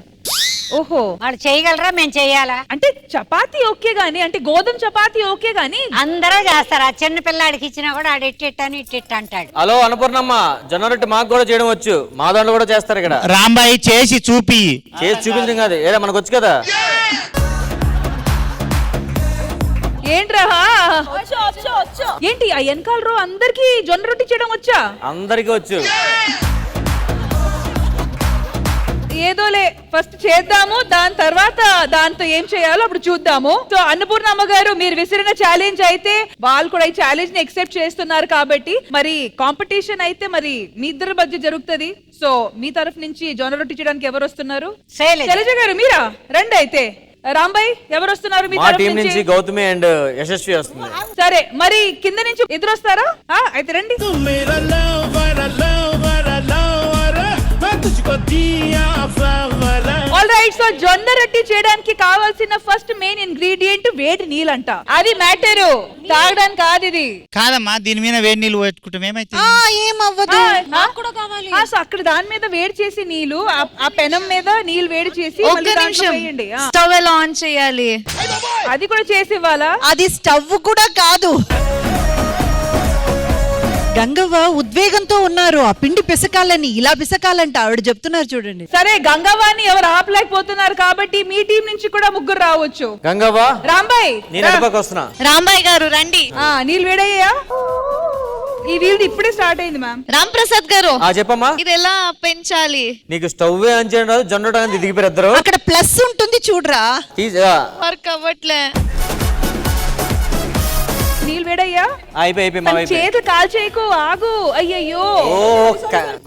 ఓహో, వాళ్ళు చేయగలరా, మేము చెయ్యాలా? అంటే చపాతీ ఓకే గానీ, అంటే గోధుమ చపాతీ ఓకే గానీ అందరూ చేస్తారు. ఆ చిన్న పిల్లాడికి ఇచ్చినా కూడా ఆడు ఇట్టిట్టాను ఇట్టిట్ట అంటాడు. హలో అన్నపూర్ణమ్మ, జొన్న రొట్టె మాకు కూడా చేయడం వచ్చు, మా దాంట్లో కూడా చేస్తారు ఇక్కడ. రాంబాయి చేసి చూపి. చేసి చూపించడం కాదు, ఏదో మనకు వచ్చు కదా. ఏంట్రా? ఏంటి ఆ వెనకాల రో అందరికి జొన్న రొట్టె చేయడం వచ్చా? అందరికీ వచ్చు. ఏదోలే, ఫస్ట్ చేద్దాము, దాని తర్వాత దాంతో ఏం చేయాలో అప్పుడు చూద్దాము. సో అన్నపూర్ణమ్మ గారు, మీరు విసిరిన ఛాలెంజ్ అయితే వాళ్ళు కూడా ఈ ఛాలెంజ్ ని యాక్సెప్ట్ చేస్తున్నారు కాబట్టి మరి కాంపిటీషన్ అయితే మరి మీ ఇద్దరి మధ్య జరుగుతుంది. సో మీ తరఫు నుంచి జొన్న రొట్టె చేయడానికి ఎవరు వస్తున్నారు? శైలజ గారు మీరా? రండి అయితే. రాంబాయ్ ఎవరు వస్తున్నారు మీ మా తరఫు టీం నుంచి? నుంచి గౌతమి అండ్ యశస్వి వస్తుంది. సరే, మరి కింద నుంచి ఎదురు వస్తారా? అయితే రండి. ఆల్ రైట్, సో జొన్న రొట్టె చేయడానికి కావాల్సిన ఫస్ట్ మెయిన్ ఇంగ్రీడియంట్ వేడి నీళ్ళంట. అది మ్యాటరు, తాగడానికి కాదు ఇది. కాదమ్మా, దీని మీద వేడి నీళ్ళు పెట్టుకుంటాం ఏమైతే ఏమవ్వదు. సో అక్కడ దాని మీద వేడి చేసి నీళ్లు, ఆ పెనం మీద నీళ్లు వేడి చేసి మళ్ళీ దాంట్లో వేయండి. స్టవ్ ఎలా ఆన్ చేయాలి అది కూడా చేసి ఇవ్వాలా? అది స్టవ్ కూడా కాదు. గంగవ్వ ఉద్వేగంతో ఉన్నారు. ఆ పిండి పిసకాలని ఇలా పిసకాలంట ఆవిడ చెప్తున్నారు చూడండి. సరే, గంగవ్వని ఎవరు ఆపలేకపోతున్నారు కాబట్టి మీ టీం నుంచి కూడా ముగ్గురు రావచ్చు. గంగవ్వ, రాంబాయ్ నేను అటుపక్క వస్తున్నా. రాంబాయ్ గారు రండి. నీళ్ళు వేడయ్యా? ఈ వీల్ది ఇప్పుడే స్టార్ట్ అయింది మ్యామ్. రామ్ ప్రసాద్ గారు చెప్పమ్మా. ఇది ఎలా పెంచాలి? నీకు స్టవ్ ఆన్ చేయడం రాదు, జొన్న రొట్టె దిగిపోయారు ఇద్దరు. అక్కడ ప్లస్ ఉంటుంది చూడరా. వర్క్ అవ్వట్లే. నీళ్ళు వేడయ్యా? అయిపోయి చేతులు కాల్ చేయకు, ఆగు. అయ్యయ్యో,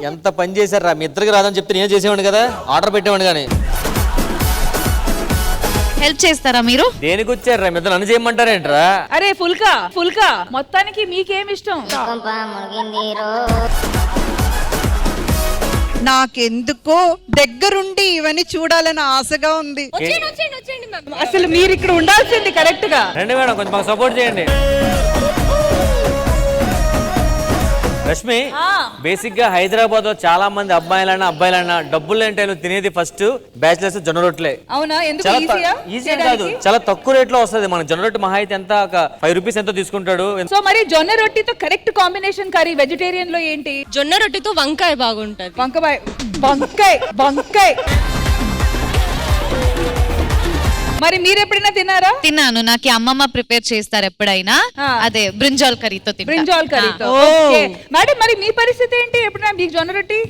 ఎంత పని చేశారా మీ ఇద్దరికి రాదని చెప్తే నేను చేసేవాడు కదా, ఆర్డర్ పెట్టేవాడు కానీ. హెల్ప్ చేస్తారా మీరు? దేనికి వచ్చారా మీ ఇద్దరు? నన్ను చేయమంటారేంట్రా? అరే ఫుల్కా మొత్తానికి మీకేం ఇష్టం? నాకెందుకో దగ్గరుండి ఇవన్నీ చూడాలని ఆశగా ఉంది. అసలు మీరు ఇక్కడ ఉండాల్సింది కరెక్ట్ గా. రండి మేడం, కొంచెం మాకు సపోర్ట్ చేయండి. రష్మి, బేసిక్ గా హైదరాబాద్ లో చాలా మంది అబ్బాయిలన్నా డబ్బులు ఏంటో తినేది ఫస్ట్ బ్యాచిలర్స్ జొన్న రొట్టెలే. అవునా? ఎందుకు? ఈజీ కాదు, చాలా తక్కువ రేట్ లో వస్తుంది. మన జొన్న రొట్టె మహా అయితే ఎంత, ఒక 5 రూపీస్ ఎంతో తీసుకుంటాడు. సో మరి జొన్న రొట్టితో కరెక్ట్ కాంబినేషన్ కర్రీ వెజిటేరియన్ లో ఏంటి? జొన్న రొట్టెతో వంకాయ బాగుంటది. వంకాయ మరి మీరు ఎప్పుడైనా తిన్నారా? తిన్నాను. నాకు అమ్మమ్మ ప్రిపేర్ చేస్తారు ఎప్పుడైనా. అదే బ్రింజాల్ కర్రీతో. బ్రింజాల్ కర్రీతో. మేడం మరి మీ పరిస్థితి ఏంటి? ఎప్పుడైనా మీకు జొన్న రొట్టి?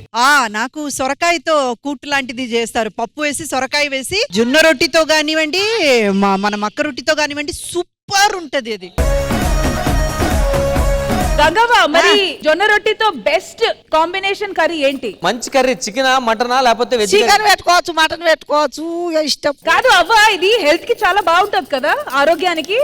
నాకు సొరకాయతో కూటు లాంటిది చేస్తారు. పప్పు వేసి సొరకాయ వేసి జొన్న రొట్టితో కానివ్వండి, మన మక్క రొట్టితో కానివ్వండి, సూపర్ ఉంటది అది. గంగవ్వ, మరి జొన్న రొట్టితో బెస్ట్ కాంబినేషన్ కర్రీ ఏంటి? మంచి కర్రీ చికెనా మటనా లేకపోతే వెజ్? చికెన్ పెట్టుకోవచ్చు, మటన్ పెట్టుకోవచ్చు, ఇష్టం. కాదు అవ్వ, ఇది హెల్త్ కి చాలా బాగుంటది కదా, ఆరోగ్యానికి.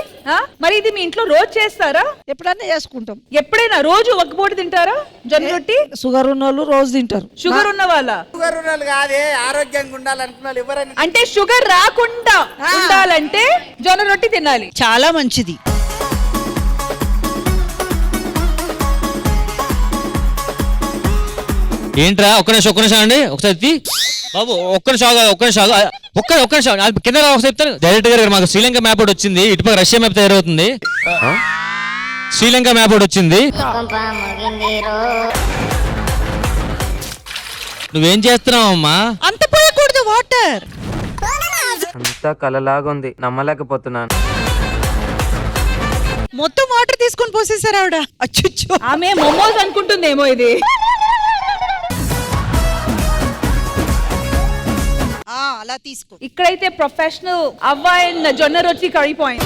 మరి ఇది మీ ఇంట్లో రోజు చేస్తారా? ఎప్పుడన్నా చేసుకుంటాం. ఎప్పుడైనా రోజు ఒక పూట తింటారా జొన్న రొట్టి? షుగర్ ఉన్న వాళ్ళు రోజు తింటారు. షుగర్ ఉన్న వాళ్ళ? షుగర్ ఉన్న వాళ్ళు కాదే, ఆరోగ్యంగా ఉండాలనుకున్న వాళ్ళు ఎవరైనా. అంటే షుగర్ రాకుండా ఉండాలంటే జొన్న రొట్టి తినాలి. చాలా మంచిది. ఏంట్రా? ఒక్క నిమిషం అండి, ఒకసారి బాబు, ఒక్క నిమిషం కింద ఒకసారి చెప్తాను. డైరెక్టర్ గారు, మాకు శ్రీలంక మ్యాప్ ఒకటి వచ్చింది, ఇటుపక్క రష్యా మ్యాప్ తయారవుతుంది. శ్రీలంక మ్యాప్ ఒకటి వచ్చింది. నువ్వేం చేస్తున్నావు అమ్మా? అంత పోయకూడదు వాటర్. అంతా కలలాగా ఉంది, నమ్మలేకపోతున్నాను. మొత్తం వాటర్ తీసుకొని పోసేసారు ఆవిడ. అచ్చో, ఆమె మోమోస్ అనుకుంటుందేమో ఇది. అలా తీసుకో. ఇక్కడైతే ప్రొఫెషనల్ అవ్వ జొన్న రొట్టి కర్రీ పాయింట్.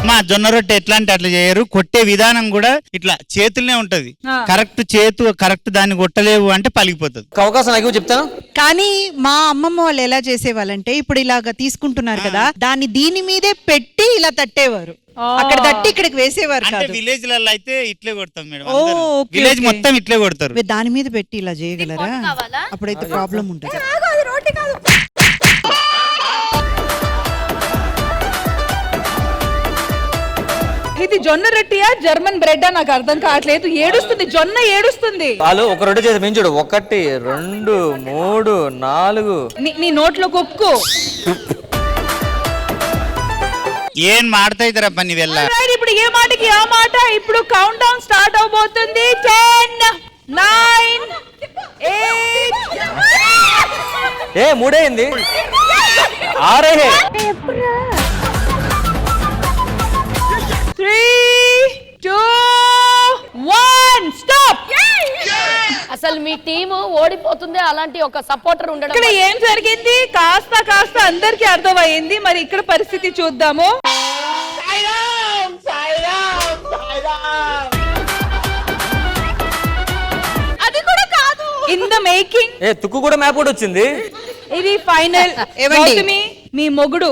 మా జొన్న రొట్టె ఎట్లా అంటే అట్లా చేయరు. కొట్టే విధానం కూడా ఇట్లా చేతులనే ఉంటది. కరెక్ట్ దాన్ని కొట్టలేవు అంటే పలిగిపోతుంది. అవకాశం నాకు చెప్తాను. కానీ మా అమ్మమ్మ వాళ్ళు ఎలా చేసేవాళ్ళంటే, ఇప్పుడు ఇలాగా తీసుకుంటున్నారు కదా, దాన్ని దీని మీదే పెట్టి ఇలా తట్టేవారు. అక్కడ తట్టి ఇక్కడికి వేసేవారు కాదు. విలేజ్ లలో అయితే ఇట్లే కొడతాం మేడం. విలేజ్ మొత్తం ఇట్లే కొడతారు. దాని మీద పెట్టి ఇలా చేయగలరా? అప్పుడైతే ప్రాబ్లం ఉంటుంది. ఇది జొన్న రొట్టియా జర్మన్ బ్రెడ్ నాకు అర్థం కావట్లేదు. ఏడుస్తుంది, జొన్న ఏడుస్తుంది. వాళ్ళు ఒక రొట్టె చేసి మేము చూడు, 1 2 3 4. నీ నోట్లో కుక్కు. ఏం మాడతాయిరా పని వెళ్ళ. ఇప్పుడు ఏ మాటకి ఆ మాట. ఇప్పుడు కౌంట్ డౌన్ స్టార్ట్ అవబోతుంది. 10 9 8 3 అయింది, 6 3 2 1 స్టాప్. అసలు మీ టీము ఓడిపోతుంది, అలాంటి ఒక సపోర్టర్ ఉండడం. ఇక్కడ ఏం జరిగింది కాస్త అందరికి అర్థమైంది. మరి ఇక్కడ పరిస్థితి చూద్దాము. అది కూడా కాదు. ఇన్ ద మేకింగ్ తుక్కు కూడా మ్యాప్ కూడా వచ్చింది. ఇది ఫైనల్. మీ మొగుడు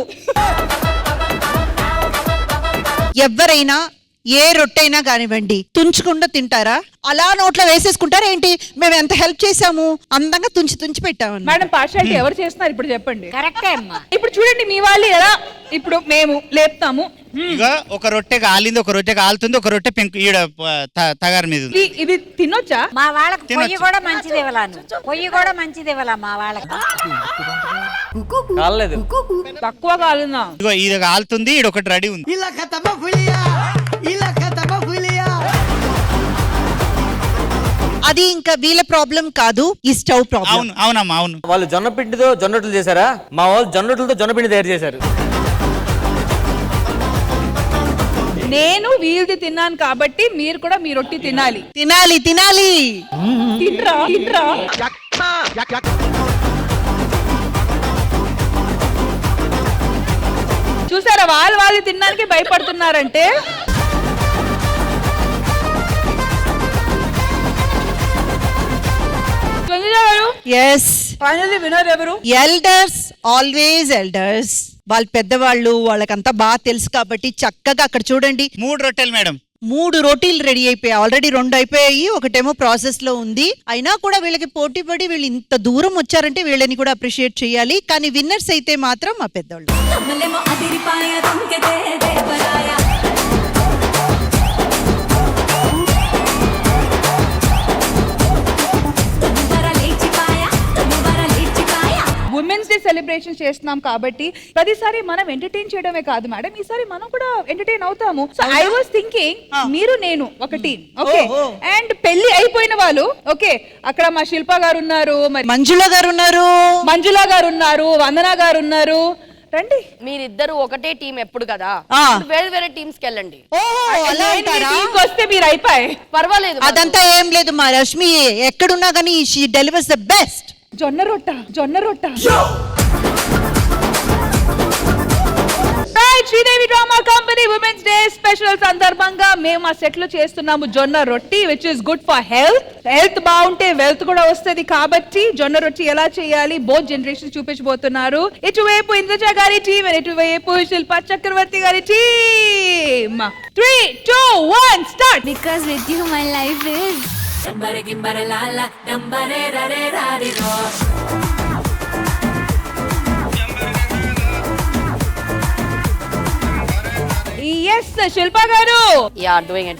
ఎవరైనా ఏ రొట్టైనా కానివ్వండి తుంచకుండా తింటారా? అలా నోట్లో వేసేసుకుంటారా ఏంటి? మేము ఎంత హెల్ప్ చేసాము, అందంగా తుంచి పెట్టాము. మేడం, పార్షాలిటీ ఎవరు చేస్తున్నారు ఇప్పుడు చెప్పండి. కరెక్టే అమ్మా. ఇప్పుడు చూడండి మీ వాళ్ళు ఎలా, ఇప్పుడు మేము లేపుతాము. ఇక ఒక రొట్టె కాలింది, ఒక రొట్టె కాలుతుంది, ఒక రొట్టె పెంకు ఈడ తగారు మీద. ఇది తినొచ్చా? మా వాళ్ళకి పొయ్యి కూడా మంచిది ఇవ్వలాను. పొయ్యి కూడా మంచిది ఇవ్వాలా మా వాళ్ళకి. కాలేదు, తక్కువ కాలుందా? ఇగో ఇది కాలుతుంది, ఈడ ఒకటి రెడీ ఉంది. అది ఇంకా వీళ్ళ ప్రాబ్లం కాదు, ఈ స్టవ్ ప్రాబ్లం. అవునమ్మా, అవును. వాళ్ళు జొన్న పిండితో జొన్న రొట్టెలు చేశారా? మా వాళ్ళు జొన్న రొట్టెలతో జొన్న పిండి తయారు చేశారు. నేను వీళ్ళది తిన్నాను కాబట్టి మీరు కూడా మీ రొట్టి తినాలి. తినాలి. తింట్రా. చూసారా, వాళ్ళు తినడానికి భయపడుతున్నారంటే. Yes. ఫైనల్లీ విన్నర్ ఎవరు? Elders, always elders. వాళ్ళ పెద్దవాళ్ళు వాళ్ళకంతా బాగా తెలుసు కాబట్టి చక్కగా అక్కడ చూడండి 3 రొట్టెలు మేడం. 3 రోటీలు రెడీ అయిపోయాయి. ఆల్రెడీ 2 అయిపోయాయి, ఒకటేమో ప్రాసెస్ లో ఉంది. అయినా కూడా వీళ్ళకి పోటీ పడి వీళ్ళు ఇంత దూరం వచ్చారంటే వీళ్ళని కూడా అప్రిషియేట్ చేయాలి. కానీ విన్నర్స్ అయితే మాత్రం మా పెద్దవాళ్ళు. ఉమెన్స్ డే సెలబ్రేషన్ చేస్తున్నాం కాబట్టి ప్రతిసారి మనం ఎంటర్టైన్ చేయడమే కాదు మేడం, ఈసారి మనం కూడా ఎంటర్టైన్ అవుతాము. సో ఐ వాస్ థింకింగ్ మీరు నేను ఒక టీం, ఓకే, అండ్ పెళ్లి అయిపోయిన వాళ్ళు, ఓకే, అక్కడ మా శిల్ప గారు ఉన్నారు, మరి మంజుల గారు ఉన్నారు, వందన గారు ఉన్నారు. రండి, మీరిద్దరు ఒకటే టీం ఎప్పుడు కదా, వేరే వేరే టీమ్స్ కి వెళ్ళండి. వస్తే మీరు అయిపోయి పర్వాలేదు. అదంతా ఏం లేదు, మా రష్మి ఎక్కడున్నా కానీ షీ డెలివర్స్ ద బెస్ట్. జొన్న రొట్ట Sridevi drama company women's day special సందర్భంగా మేము ఆ సెట్ లో చేస్తున్నాము జొన్న రొట్టి, which is good for health బాగుంటే వెల్త్ కూడా వస్తుంది. కాబట్టి జొన్న రొట్టి ఎలా చేయాలి బోత్ జనరేషన్ చూపించబోతున్నారు. ఇటువైపు ఇంద్రజ గారి టీమ్, ఇటువైపు శిల్పా చక్రవర్తి గారి team. 3, 2, 1 start. Because with you my life is dambare gimbare la la dambare rare rare ro. yes Shilpa garu, yeah doing it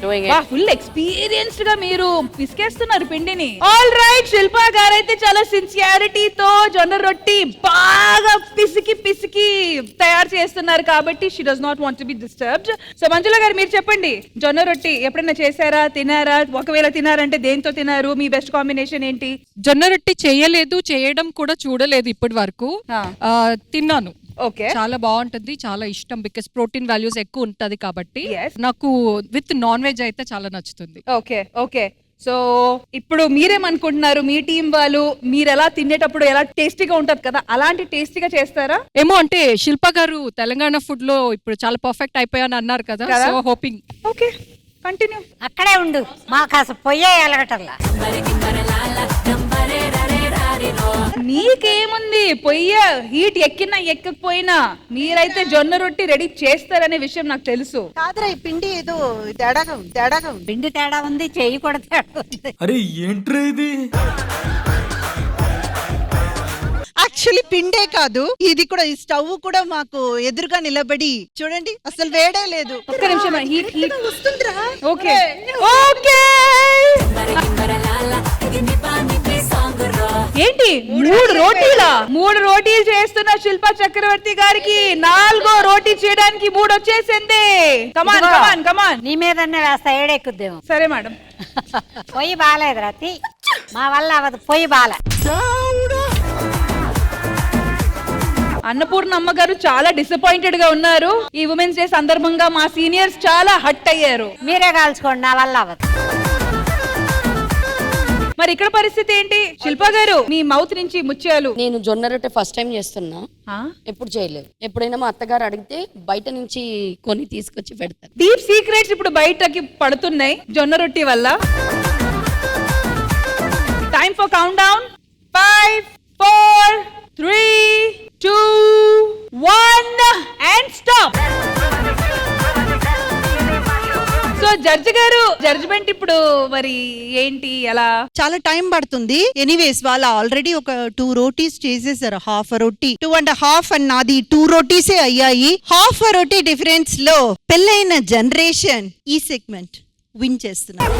full experienced గా మీరు పిసికేస్తున్నారు పిండిని. ఆల్ రైట్, శిల్పా గారు అయితే చాలా సిన్సియారిటీతో జొన్న రొట్టి బాగా పిసికి తయారు చేస్తున్నారు కాబట్టి she does not want to be disturbed. So Manjula garu మీరు చెప్పండి, జొన్న రొట్టి ఎప్పుడైనా చేశారా, తినారా? ఒకవేళ తినారంటే దేంతో తినారు? మీ బెస్ట్ కాంబినేషన్ ఏంటి? జొన్న రొట్టి చేయలేదు, చేయడం కూడా చూడలేదు ఇప్పటి వరకు. తిన్నాను, ఓకే, చాలా బాగుంటుంది, చాలా ఇష్టం. బికాస్ ప్రోటీన్ వాల్యూస్ ఎక్కువ ఉంటది కాబట్టి నాకు విత్ నాన్ వెజ్ అయితే చాలా నచ్చుతుంది. ఓకే. సో ఇప్పుడు మీరేమనుకుంటున్నారు, మీ టీం వాళ్ళు మీరు ఎలా తినేటప్పుడు ఎలా టేస్టీగా ఉంటది కదా, అలాంటి టేస్టీగా చేస్తారా? ఏమో, అంటే శిల్ప గారు తెలంగాణ ఫుడ్ లో ఇప్పుడు చాలా పర్ఫెక్ట్ అయిపోయాను అన్నారు కదా, సో హోపింగ్. Okay, continue. అక్కడే ఉండు, మాకు అసలు పొయ్యే ఎలగటల్లా. నీకేముంది, పొయ్య హీట్ ఎక్కినా ఎక్కకపోయినా మీరైతే జొన్న రొట్టి రెడీ చేస్తారనే విషయం నాకు తెలుసు. కాదురా, ఈ పిండి ఏదో తేడాగా ఉంది. పిండి తేడా ఉంది, చెయ్యి కూడా తేడా ఉంది. అరే ఏంట్రా ఇది? యాక్చువల్లీ పిండే కాదు, ఇది కూడా, ఈ స్టవ్ కూడా మాకు ఎదురుగా నిలబడి చూడండి, అసలు వేడే లేదు. ఒక్క నిమిషం, హీట్ వస్తుందిరా. ఓకే. ఏంటి 3 రోటీలు చేస్తున్న శిల్పా చక్రవర్తి గారికి 4వ రోటీ చేయడానికి 3 వచ్చేసింది. కమాన్. నీ మీదనే వేస్తా, ఏడెక్కుద్దేమో. సరే మేడం. పొయ్యి బాగాలేదు రతి, మా వల్ల అవదు, పొయ్యి బాలే. అన్నపూర్ణ అమ్మగారు చాలా డిసప్పాయింటెడ్ గా ఉన్నారు. ఈ ఉమెన్స్ డే సందర్భంగా మా సీనియర్స్ చాలా హట్ అయ్యారు. మీరే కాల్చుకోండి, నా వల్ల అవదు. మరి ఇక్కడ పరిస్థితి ఏంటి? శిల్పా గారు, మీ మౌత్ నుంచి ముత్యాలు. నేను జొన్న రొట్టె ఫస్ట్ టైం చేస్తున్నా, ఎప్పుడు చేయలేదు. ఎప్పుడైనా మా అత్తగారు అడిగితే బయట నుంచి కొని తీసుకొచ్చి పెడతారు. డీప్ సీక్రెట్స్ ఇప్పుడు బయటకి పడుతున్నాయి జొన్న రొట్టి వల్ల. Time for count down. 5, 4, 3, 2, 1 and stop. So judge గారు, జడ్జిమెంట్ ఇప్పుడు మరి ఏంటి, ఎలా? చాలా టైం పడుతుంది. ఎనీవేస్ వాళ్ళు ఆల్రెడీ ఒక 2 రోటీస్ చేసేసారు, హాఫ్ రోటీ, 2.5 అండ్ నాది 2 రోటీసే అయ్యాయి. హాఫ్ రోటీ డిఫరెన్స్ లో పెళ్ళైన జనరేషన్ ఈ సెగ్మెంట్ విన్ చేస్తున్నారు.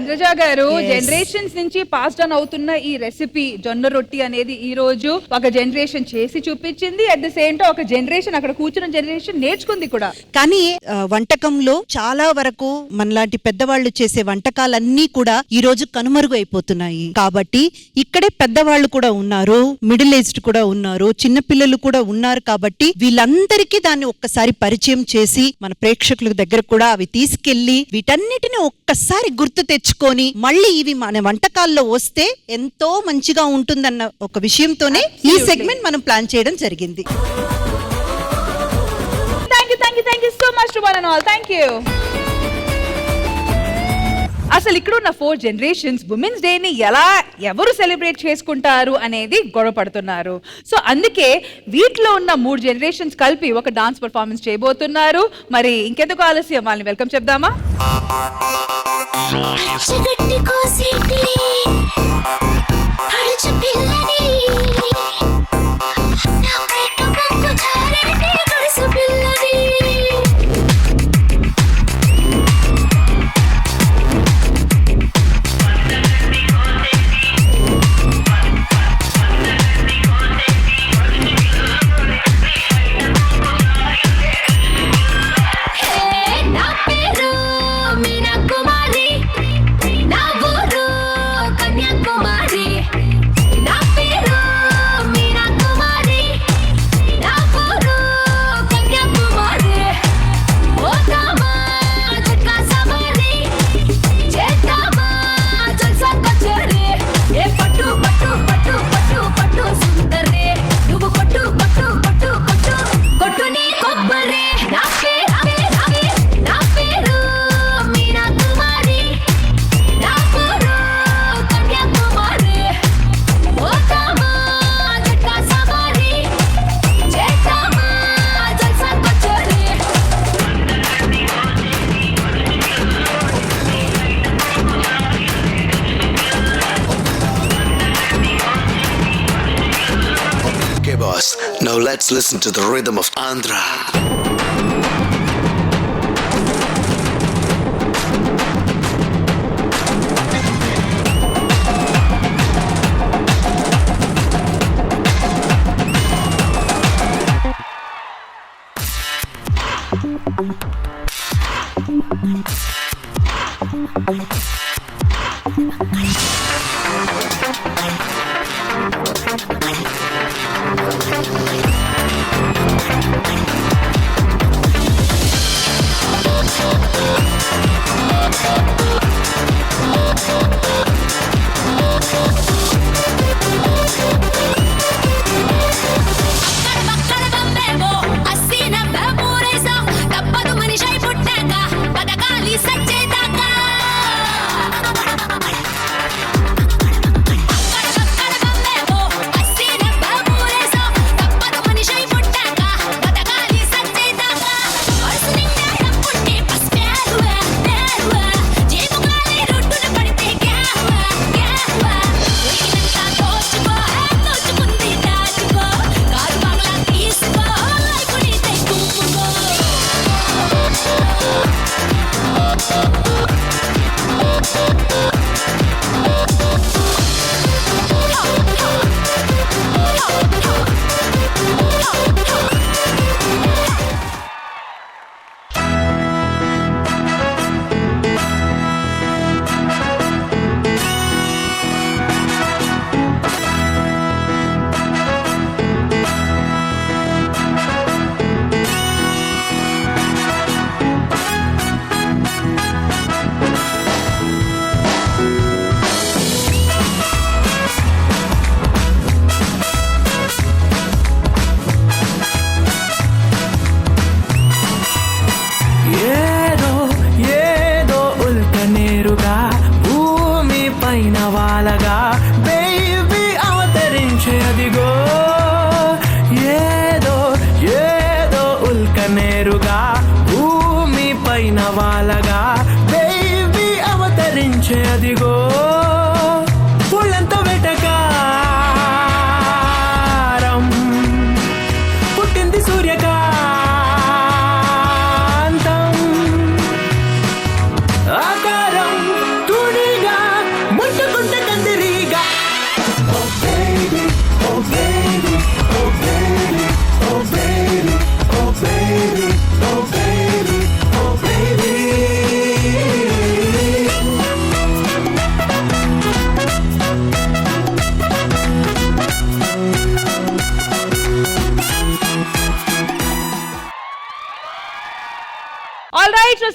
ఇంద్రజ గారు, జనరేషన్స్ నుంచి పాస్ ఆన్ అవుతున్న ఈ రెసిపీ జొన్న రొట్టి అనేది ఈ రోజు ఒక జనరేషన్ చేసి చూపించింది. అట్ ద సేమ్ టైం ఒక జనరేషన్ అక్కడ కూర్చున్న జనరేషన్ నేర్చుకుంది కూడా. కానీ వంటకంలో చాలా వరకు మనలాంటి పెద్దవాళ్ళు చేసే వంటకాలన్నీ కూడా ఈ రోజు కనుమరుగు అయిపోతున్నాయి. కాబట్టి ఇక్కడే పెద్దవాళ్ళు కూడా ఉన్నారు, మిడిల్ ఏజ్డ్ కూడా ఉన్నారు, చిన్న పిల్లలు కూడా ఉన్నారు. కాబట్టి వీళ్ళందరికీ దాన్ని ఒక్కసారి పరిచయం చేసి మన ప్రేక్షకుల దగ్గర కూడా అవి తీసుకెళ్లి వీటన్నిటిని ఒక్కసారి గుర్తు తెచ్చుకొని మళ్ళీ ఇవి మన వంటకాల్లో వస్తే ఎంతో మంచిగా ఉంటుందన్న ఒక విషయంతోనే ఈ సెగ్మెంట్ మనం ప్లాన్ చేయడం జరిగింది. Thank you so much to one and all. Thank you. ఆ అసలు ఇక్కడ ఉన్న 4 జనరేషన్స్ ఉమెన్స్ డే ని ఎలా ఎవరు సెలబ్రేట్ చేసుకుంటారు అనేది గొడవ పడుతున్నారు. సో అందుకే వీటిలో ఉన్న 3 జనరేషన్స్ కలిపి ఒక డాన్స్ పర్ఫార్మెన్స్ చేయబోతున్నారు. మరి ఇంకెందుకు ఆలస్యం, వాళ్ళని వెల్కమ్ చెప్దామా? Now let's listen to the rhythm of Andhra.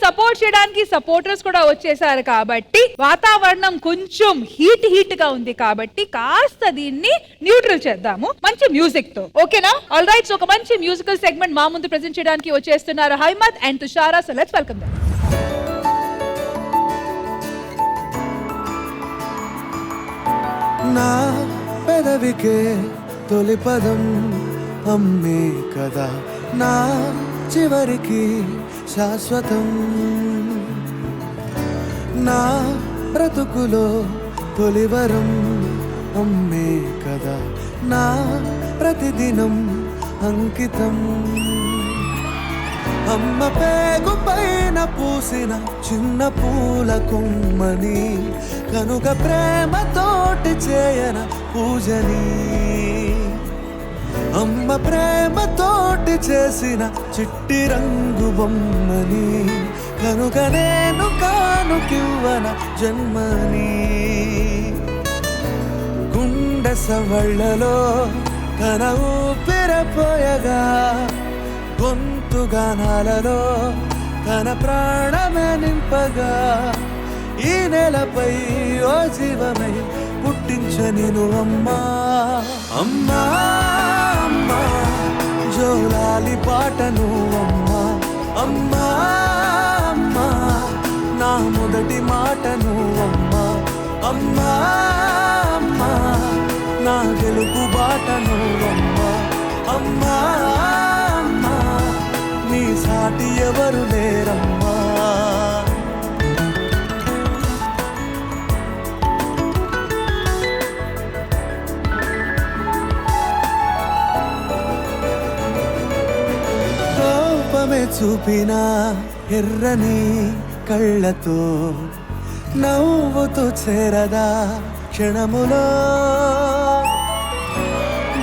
Support చేయడానికి సపోర్టర్స్ కూడా వచ్చేసారు కాబట్టి వాతావరణం కొంచెం హీట్ గా ఉంది కాబట్టి కాస్త దీన్ని న్యూట్రల్ చేద్దాము మంచి మ్యూజిక్ తో. ఓకేనా? ఆల్ రైట్, ఒక మంచి మ్యూజికల్ సెగ్మెంట్ మా ముందు ప్రెజెంట్ చేయడానికి వచ్చేస్తున్నారు Haimad and Tushara. So let's welcome them. నా పెదవికే తొలి పదం అమ్మే కదా నా చివరికి శాశ్వతం. నా బ్రతుకులో తొలివరం అమ్మే కదా నా ప్రతిదినం అంకితం. అమ్మ పేగు పైన పూసిన చిన్న పూల కొమ్మని కనుక ప్రేమతోటి చేయన పూజని. అమ్మ ప్రేమతోటి చేసిన చిట్టి రంగు బొమ్మని కనుక నేను కానుకివ్వన జన్మని. గుండె సవళ్ళలో తన ఊపిరపోయగా గొంతు గానాలలో తన ప్రాణమే నింపగా ఈ నేలపై ఓ జీవమై పుట్టించనిను అమ్మా. అమ్మా అమ్మా జోలాలి పాటను అమ్మా. అమ్మా అమ్మా నా మొదటి మాటను అమ్మా. అమ్మా అమ్మా నా గెలుపు బాటను అమ్మా. అమ్మా అమ్మా నీ సాటి ఎవరు లేరమ్మా. కోపమే చూపిన ఎర్రని కళ్ళతో నవ్వుతూ చేరదా క్షణములో.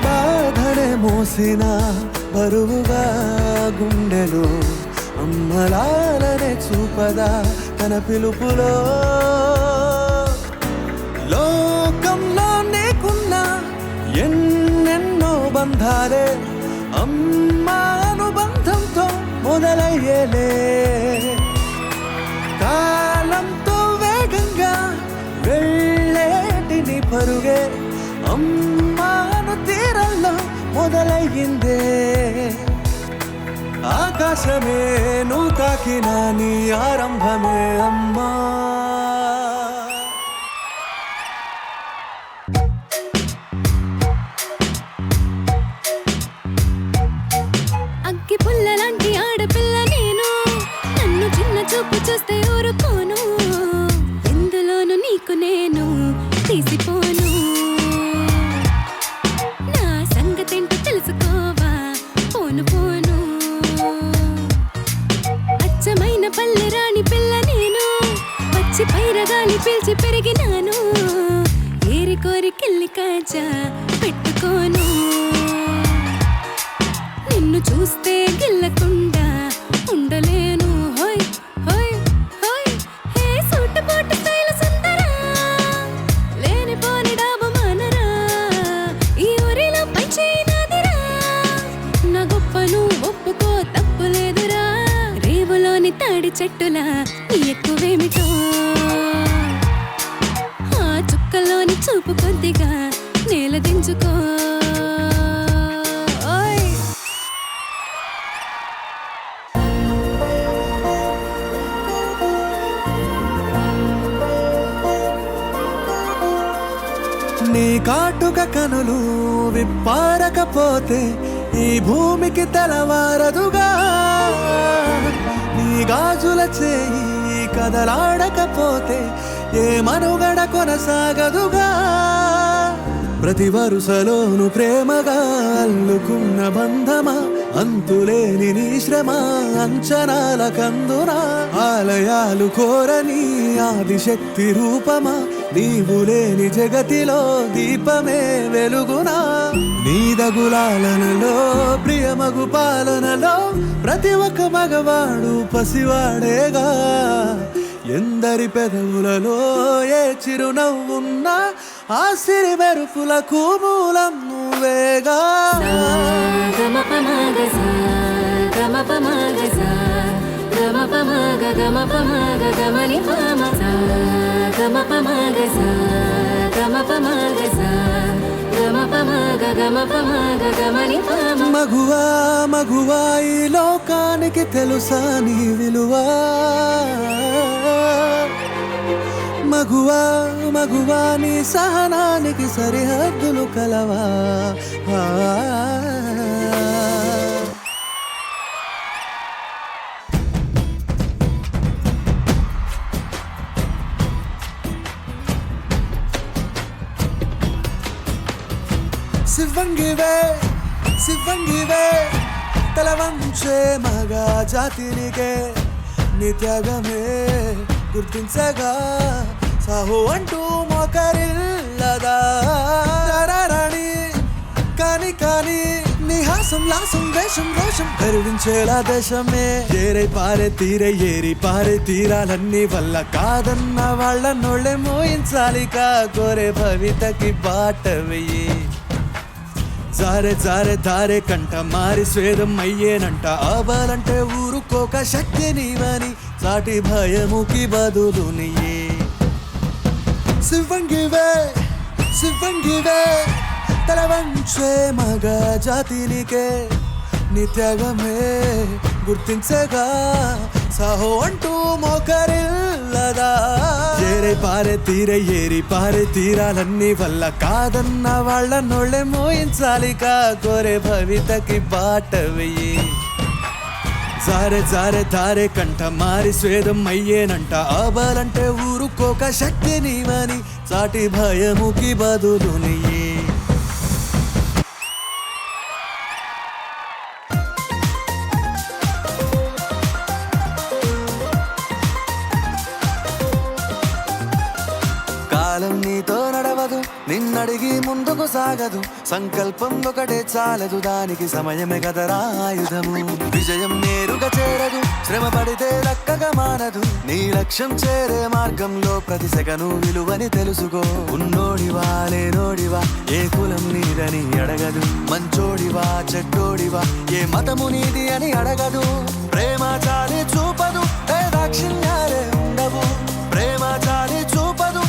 బాధనే మోసిన బరువుగా గుండెలో అమ్మలాలనే చూపదా తన పిలుపులో. లోకంలో నీకున్న ఎన్నెన్నో బంధాలే అమ్మా అనుబంధంతో మొదలయ్యేలే. కాలంతో వేగంగా వెళ్ళేటి నీ పరుగే అమ్మాను తీరంలో మొదలయ్యిందే. ఆకాశమే నువ్వు తాకిన నీ ఆరంభమే అమ్మా. అగ్గి పుల్లలాంటి ఆడపిల్ల నేను, నన్ను చిన్న చూపు చూస్తే ఊరుకోను. ఎందులోను నీకు నేను తీసిపోను. నా సంగతేంటో తెలుసుకోవా పోను పోను. అచ్చమైన పల్లె రాణి పిల్ల నేను, వచ్చి పైరగాలి పీల్చి పెరిగినాను. ఏరి కోరికెళ్ళి కాజా పెట్టుకోను. నిన్ను చూస్తే గిల్లకుండా ఉండలేను. హోయ్ హోయ్ హోయ్ హే సూటుపోటు స్టైల్ సుందరా, లేనిపోని డాబు మానరా. ఈ ఊరిలో పంచేనాదిరా, నా గొప్పను ఒప్పుకో తప్పులేదురా. రేవులోని తాడి చెట్టులా నీ ఎక్కువేమిటో, ఆ చుక్కలోని చూపు కొద్దిగా నేల దించుకో. నీ కాటుక కనులు విప్పారకపోతే ఈ భూమికి తెలవారదుగా. నీ గాజుల చేయి కదలాడకపోతే ఏ మనుగడ కొనసాగదుగా. ప్రతి వరుసలోను ప్రేమగా అల్లుకున్న బంధమా, అంతులేని నీ శ్రమ అంచనాల కందునా. ఆలయాలు కోరని ఆదిశక్తి రూపమా, నీవు లేని జగతిలో దీపమే వెలుగునా. నీదగులాలనలో ప్రియమగు పాలనలో ప్రతి ఒక్క మగవాడు పసివాడేగా. ఎందరి పెదవులలో ఏ చిరునవ్వున్నా ఆ సిరి మెరుపులకు మూలం నువ్వేగా. మగువా మగువా ఈ లోకానికి తెలుసా నీ విలువా. మగువా మగువా నీ సహనానికి సరిహద్దులు కలవా శివంగివే శివంగివే తలవంచే మగా జాతినికే నిత్యగమే గుర్తించగా సాహో అంటూ మోకరిల్లదా రాణి కాని కాని నిహాసం లాసం వేషం రోషం కరువించేలా దేశమే ఏరై పారే తీరే ఏరి పారే తీరాలన్నీ వల్ల కాదన్న వాళ్ళ నోళ్ళే మోయించాలి కోరే భవితకి బాట వెయ్యి జారే జారే దారే కంట మారి స్వేదం అయ్యేనంట ఆబాలంటే ఊరుకోక శక్తి నీవని సాటి భయముకి బదులు నీయే శివంగివే శివంగివే తలవంచే మగ జాతినికే నిత్యగమే గుర్తించగా సాహో అంటూ మోకరిల్లదా ఏరై పారే తీరే ఏరి పారే తీరాలన్నీ వల్ల కాదన్న వాళ్ళ నోళ్ళే మోయించాలి కోరే భవితకి బాట వెయ్యి జారే జారే తారే కంట మారి స్వేదం అయ్యేనంట ఆబాలంటే ఊరుకోక శక్తి నీవని సాటి భయముకి బదులు నీయే కాలం నీతో నడవదు నిన్నడిగి ముందుకు సాగదు సంకల్పం ఒకటే చాలదు దానికి సమయమే కదరా ఆయుధము విజయం నేరుగా చేరదు శ్రమ పడితే దక్కగా మానదు నీ లక్ష్యం చేరే మార్గంలో ప్రతి సెకను విలువని తెలుసుకో ఉన్నోడివా లేనోడివా ఏ కులం నీదని అడగదు మంచోడివా చెడ్డోడివా ఏ మతము నీది అని అడగదు ప్రేమ చాలి చూపదు దాక్షిణ్యాలే ఉండవు ప్రేమ చాలి చూపదు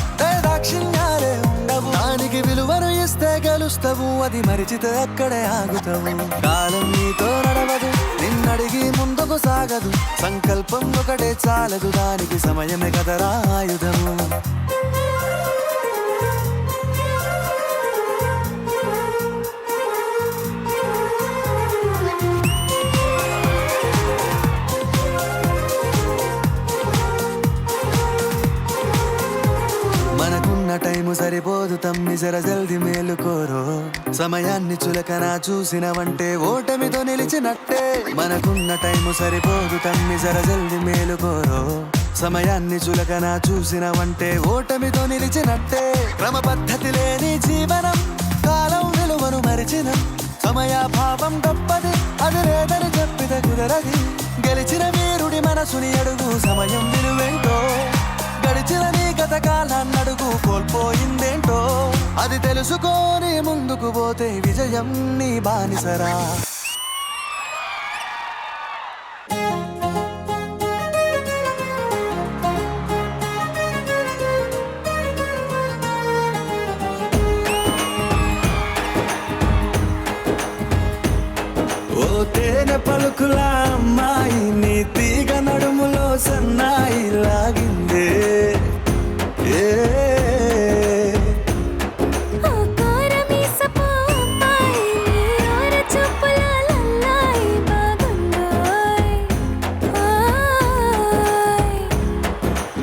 దాక్షిణ్యాలే ఉండవు దానికి విలువను ఇస్తే గెలుస్తావు అది మరిచితే అక్కడే ఆగుతావు కాలం నీతో నడవదు నిన్నడిగి ముందుకు సాగదు సంకల్పం ఒకటే చాలదు దానికి సమయమే కదరా ఆయుధము టైము సరిపోదు తమ్మి జర జల్ది మేలుకోరో సమయాన్ని చులకన చూసినవంటే ఓటమితో నిలిచినట్టే మనకున్న టైము సరిపోదు తమ్మి జర జల్ది మేలుకోరో సమయాన్ని చులకన చూసినవంటే ఓటమితో నిలిచినట్టే క్రమ పద్ధతి లేని జీవనం కాలం విలువను మరిచిన సమయాభావం గొప్పది అది లేదని చెప్పితే కుదరది గెలిచిన వీరుడి మనసుని అడుగు సమయం విలువేంటో గడిచిన నీ గత కాలాన్నడుగు కోల్పోయిందేంటో అది తెలుసుకొని ముందుకు పోతే విజయం నీ బానిసరా ఓ తేనె పలుకుల అమ్మాయి నీ తీగ నడుములో సన్నాయి లాగిందే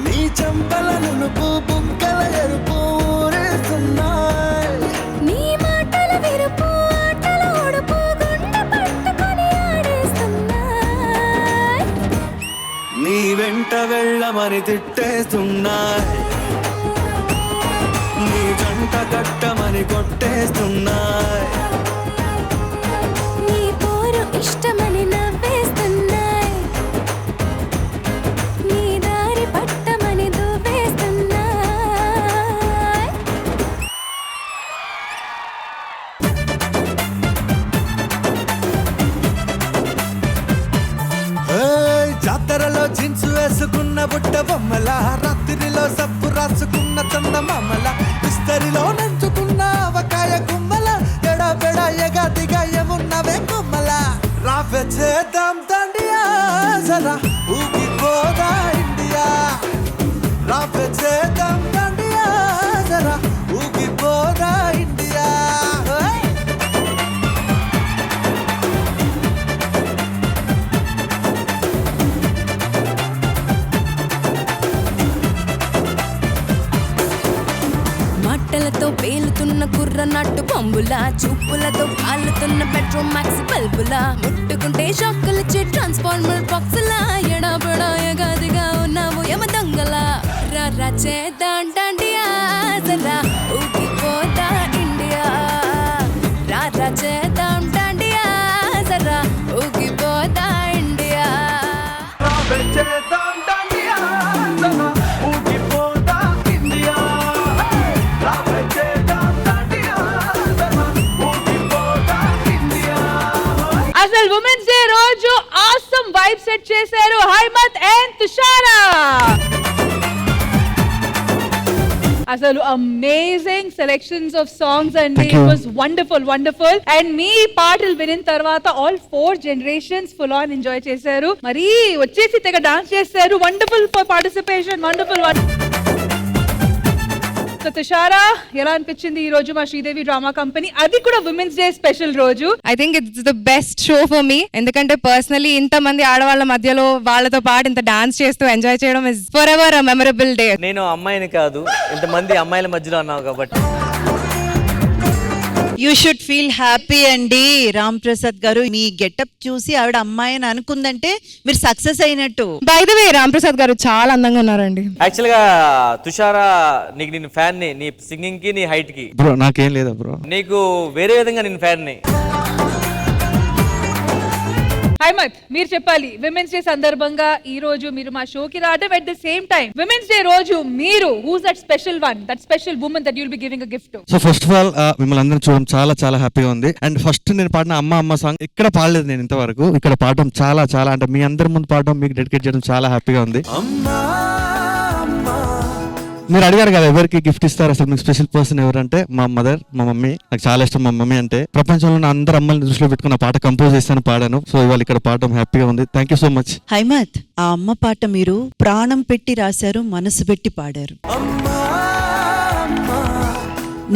నీ చంపల నునుపు బుగ్గల ఎరుపు ఊరేస్తున్నాయి నీ మాటల విరుపు ఆటల ఉడుపు గుండె పట్టుకొని ఆడేస్తున్నాయి నీ వెంట వెళ్ళమని తిట్టేస్తున్నాయి నీ జంట కట్టమని కొట్టేస్తున్నాయి నీ పోరు ఇష్టమని నవ్వేస్తున్నాయి నీ దారి పట్టమని దువ్వేస్తున్నాయి జాతరలో జీన్స్ వేసుకున్న బుట్ట బొమ్మల రాత్రిలో సబ్బు రాసుకున్న చందమామల విస్తరిలో నంచుకున్న అవకాయ గుమ్మల ఎడబెడ ఎగాదిగా ఏమున్నవే కొమ్మల రావే చేద్దాం దండియా జరా ఊగిపోదా ఇండియా రావే చేద్దాం కళ్ళతో పేలుతున్న కుర్ర నట్టు పంబులా, చూపులతో కాలుతున్న పెట్రోల్ మ్యాక్స్ బల్బులా, ముట్టుకుంటే షాక్కులిచ్చే ట్రాన్స్ఫార్మర్ బాక్సులా, ఎడాబడా ఎగాదిగా ఉన్నావు యమ దొంగలా. రా చేద్దాం డాండియా, జరా ఊగిపోతా ఇండియా. రా చేద్దాం డాండియా, జరా ఊగిపోతా ఇండియా. చేద్దాం డాండియా, జరా ఊగిపోతా ఇండియా. చేద్దాం డాండియా, జరా ఊగిపోతా ఇండియా. అసలు ఉమెన్స్ డే రోజు ఆసమ్ వైబ్ సెట్ చేశారు హైమత్ అండ్ తుషారా. అసలు అమేజింగ్ సెలెక్షన్స్ ఆఫ్ సాంగ్స్ అండి. ఇట్ వాస్ వండర్ఫుల్ అండ్ మీ పాటలు వినిన తర్వాత all 4 generations full on enjoy చేశారు. మరి వచ్చేసి తెగ డాన్స్ చేశారు. Wonderful participation, wonderful. So Tushara, ఎలా అనిపించింది ఈ రోజు మా శ్రీదేవి డ్రామా కంపెనీ, అది కూడా ఉమెన్స్ డే స్పెషల్ రోజు? I think it's the best show for me. ఎందుకంటే పర్సనలీ ఇంత మంది ఆడవాళ్ళ మధ్యలో వాళ్ళతో పాటు ఇంత డాన్స్ చేస్తూ ఎంజాయ్ చేయడం is for ever a memorable day. నేను అమ్మాయిని కాదు, ఇంతమంది అమ్మాయిల మధ్యలో అన్నావు కాబట్టి. యూ షుడ్ ఫీల్ హ్యాపీ అండి. రామ్ ప్రసాద్ గారు, మీ గెటప్ చూసి ఆవిడ అమ్మాయి అని అనుకుందంటే మీరు సక్సెస్ అయినట్టు. By the way Ram Prasad గారు చాలా అందంగా ఉన్నారండి. యాక్చువల్ గా తుషారా, నీకు నేను ఫ్యాన్ ని, నీ సింగింగ్ కి నీ హైట్ కి. బ్రో నాకేం లేదా బ్రో, నీకు వేరే విధంగా నేను ఫ్యాన్ ని. హైమత్, మీరు చెప్పాలి, విమెన్స్ డే సందర్భంగా ఈ రోజు మీరు మా షోకి రావడం, at the same time women's day రోజు మీరు who's that special one, that special woman that you'll be giving a gift to? So first of all మిమ్మల్ని అందరం చూడడం చాలా చాలా హ్యాపీగా ఉంది. అండ్ ఫస్ట్ నేను పాడిన అమ్మ సాంగ్ ఇక్కడ పాడలేదు నేను ఇంతవరకు. ఇక్కడ పాడడం చాలా చాలా అంటే మీ అందరి ముందు పాడడం, మీకు డెడికేట్ చేయడం చాలా హ్యాపీగా ఉంది. మీరు అడిగారు కదా ఎవరికి గిఫ్ట్ ఇస్తారు, అసలు మీకు స్పెషల్ పర్సన్ ఎవరంటే మా మదర్, మా మమ్మీ. నాకు చాలా ఇష్టం మా మమ్మీ అంటే. ప్రపంచంలో ఉన్న అందరు అమ్మల్ని దృష్టిలో పెట్టుకున్న పాట కంపోజ్ చేస్తాను, పాడాను. సో ఇవాళ ఇక్కడ పాడడం హ్యాపీగా ఉంది. Thank you so much. Haimath, ఆ అమ్మ పాట మీరు ప్రాణం పెట్టి రాశారు, మనసు పెట్టి పాడారు.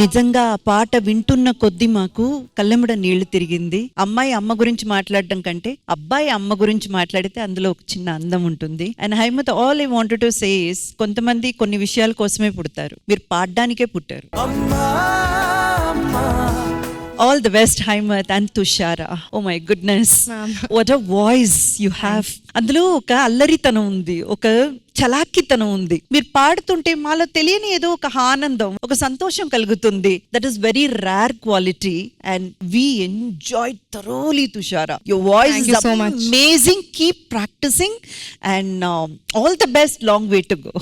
నిజంగా ఆ పాట వింటున్న కొద్దీ మాకు కళ్ళెముడ నీళ్లు తిరిగింది. అమ్మాయి అమ్మ గురించి మాట్లాడడం కంటే అబ్బాయి అమ్మ గురించి మాట్లాడితే అందులో ఒక చిన్న అందం ఉంటుంది. And Haimath, all I wanted to say is, కొంతమంది కొన్ని విషయాల కోసమే పుడతారు, మీరు పాడడానికే పుట్టారు. All the best, Haimat and Tushara. Oh my goodness. What a voice you have. అందులో ఒక అల్లరితనం ఉంది, ఒక చలాకితనం ఉంది. మీరు పాడుతుంటే మాలో తెలియని ఏదో ఒక ఆనందం, ఒక సంతోషం కలుగుతుంది. That is very rare quality and we enjoyed thoroughly, Tushara. Your voice is amazing. Keep practicing and all the best. Long way to go.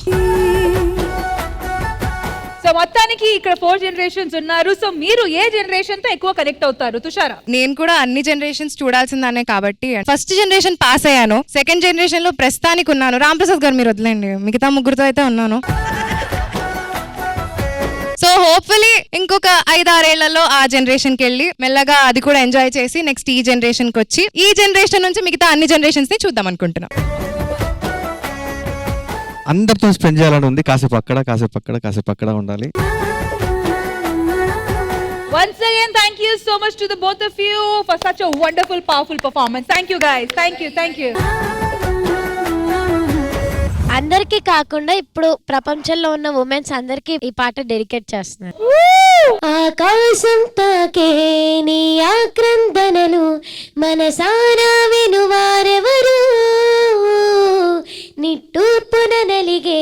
So మొత్తానికి ఇక్కడ 4 generations ఉన్నారు. సో మీరు ఏ జనరేషన్ తో ఎక్కువ కనెక్ట్ అవుతారు తుషారా? నేను కూడా అన్ని జనరేషన్స్ చూడాల్సిందానే కాబట్టి ఫస్ట్ జనరేషన్ పాస్ అయ్యాను. సెకండ్ జనరేషన్ లో ప్రస్తుతానికి ఉన్నాను. రామ్ ప్రసాద్ గారు మీరు వదిలేండి, మిగతా ముగ్గురుతో అయితే ఉన్నాను. సో హోప్ఫుల్లీ ఇంకొక 5-6 ఏళ్లలో ఆ జనరేషన్ కి వెళ్ళి మెల్లగా అది కూడా ఎంజాయ్ చేసి నెక్స్ట్ ఈ జనరేషన్ కి వచ్చి ఈ జనరేషన్ నుంచి మిగతా అన్ని జనరేషన్స్ ని చూద్దాం అనుకుంటున్నాం. అందరితో స్పెండ్ చేయాలని ఉంది. కాసేపు అక్కడ, కాసేపు అక్కడ, కాసేపు అక్కడ ఉండాలి. Once again, thank you so much to the both of you for such a wonderful, powerful performance. Thank you guys. Thank you. అందరికీ కాకుండా ఇప్పుడు ప్రపంచంలో ఉన్న ఉమెన్స్ అందరికీ ఈ పాట డెడికేట్ చేస్తున్నారు. ఆకాశం తాకే నీ ఆక్రందనలు మనసారా వినువారెవరు, నిట్టూర్పున నలిగే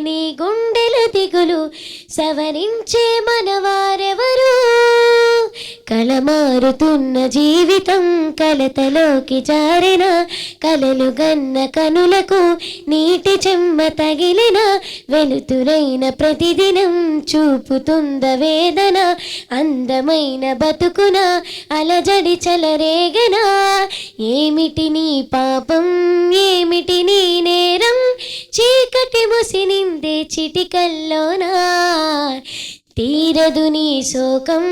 నీ గుండెల దిగులు సవరించే మనవారెవరు, కలమారుతున్న జీవితం కలతలోకి జారిన కలలు గన్న కనులకు నీటి చెమ్మ తగిలిన వెలుతురైన ప్రతిదినం చూపుతుంద వేదన, అందమైన బతుకున అలజడి చలరేగన, ఏమిటి నీ పాపం ఏమిటి నీ నేరం, చీకటి ముసినిందే చిటికల్లోనా, తీరదు నీ శోకం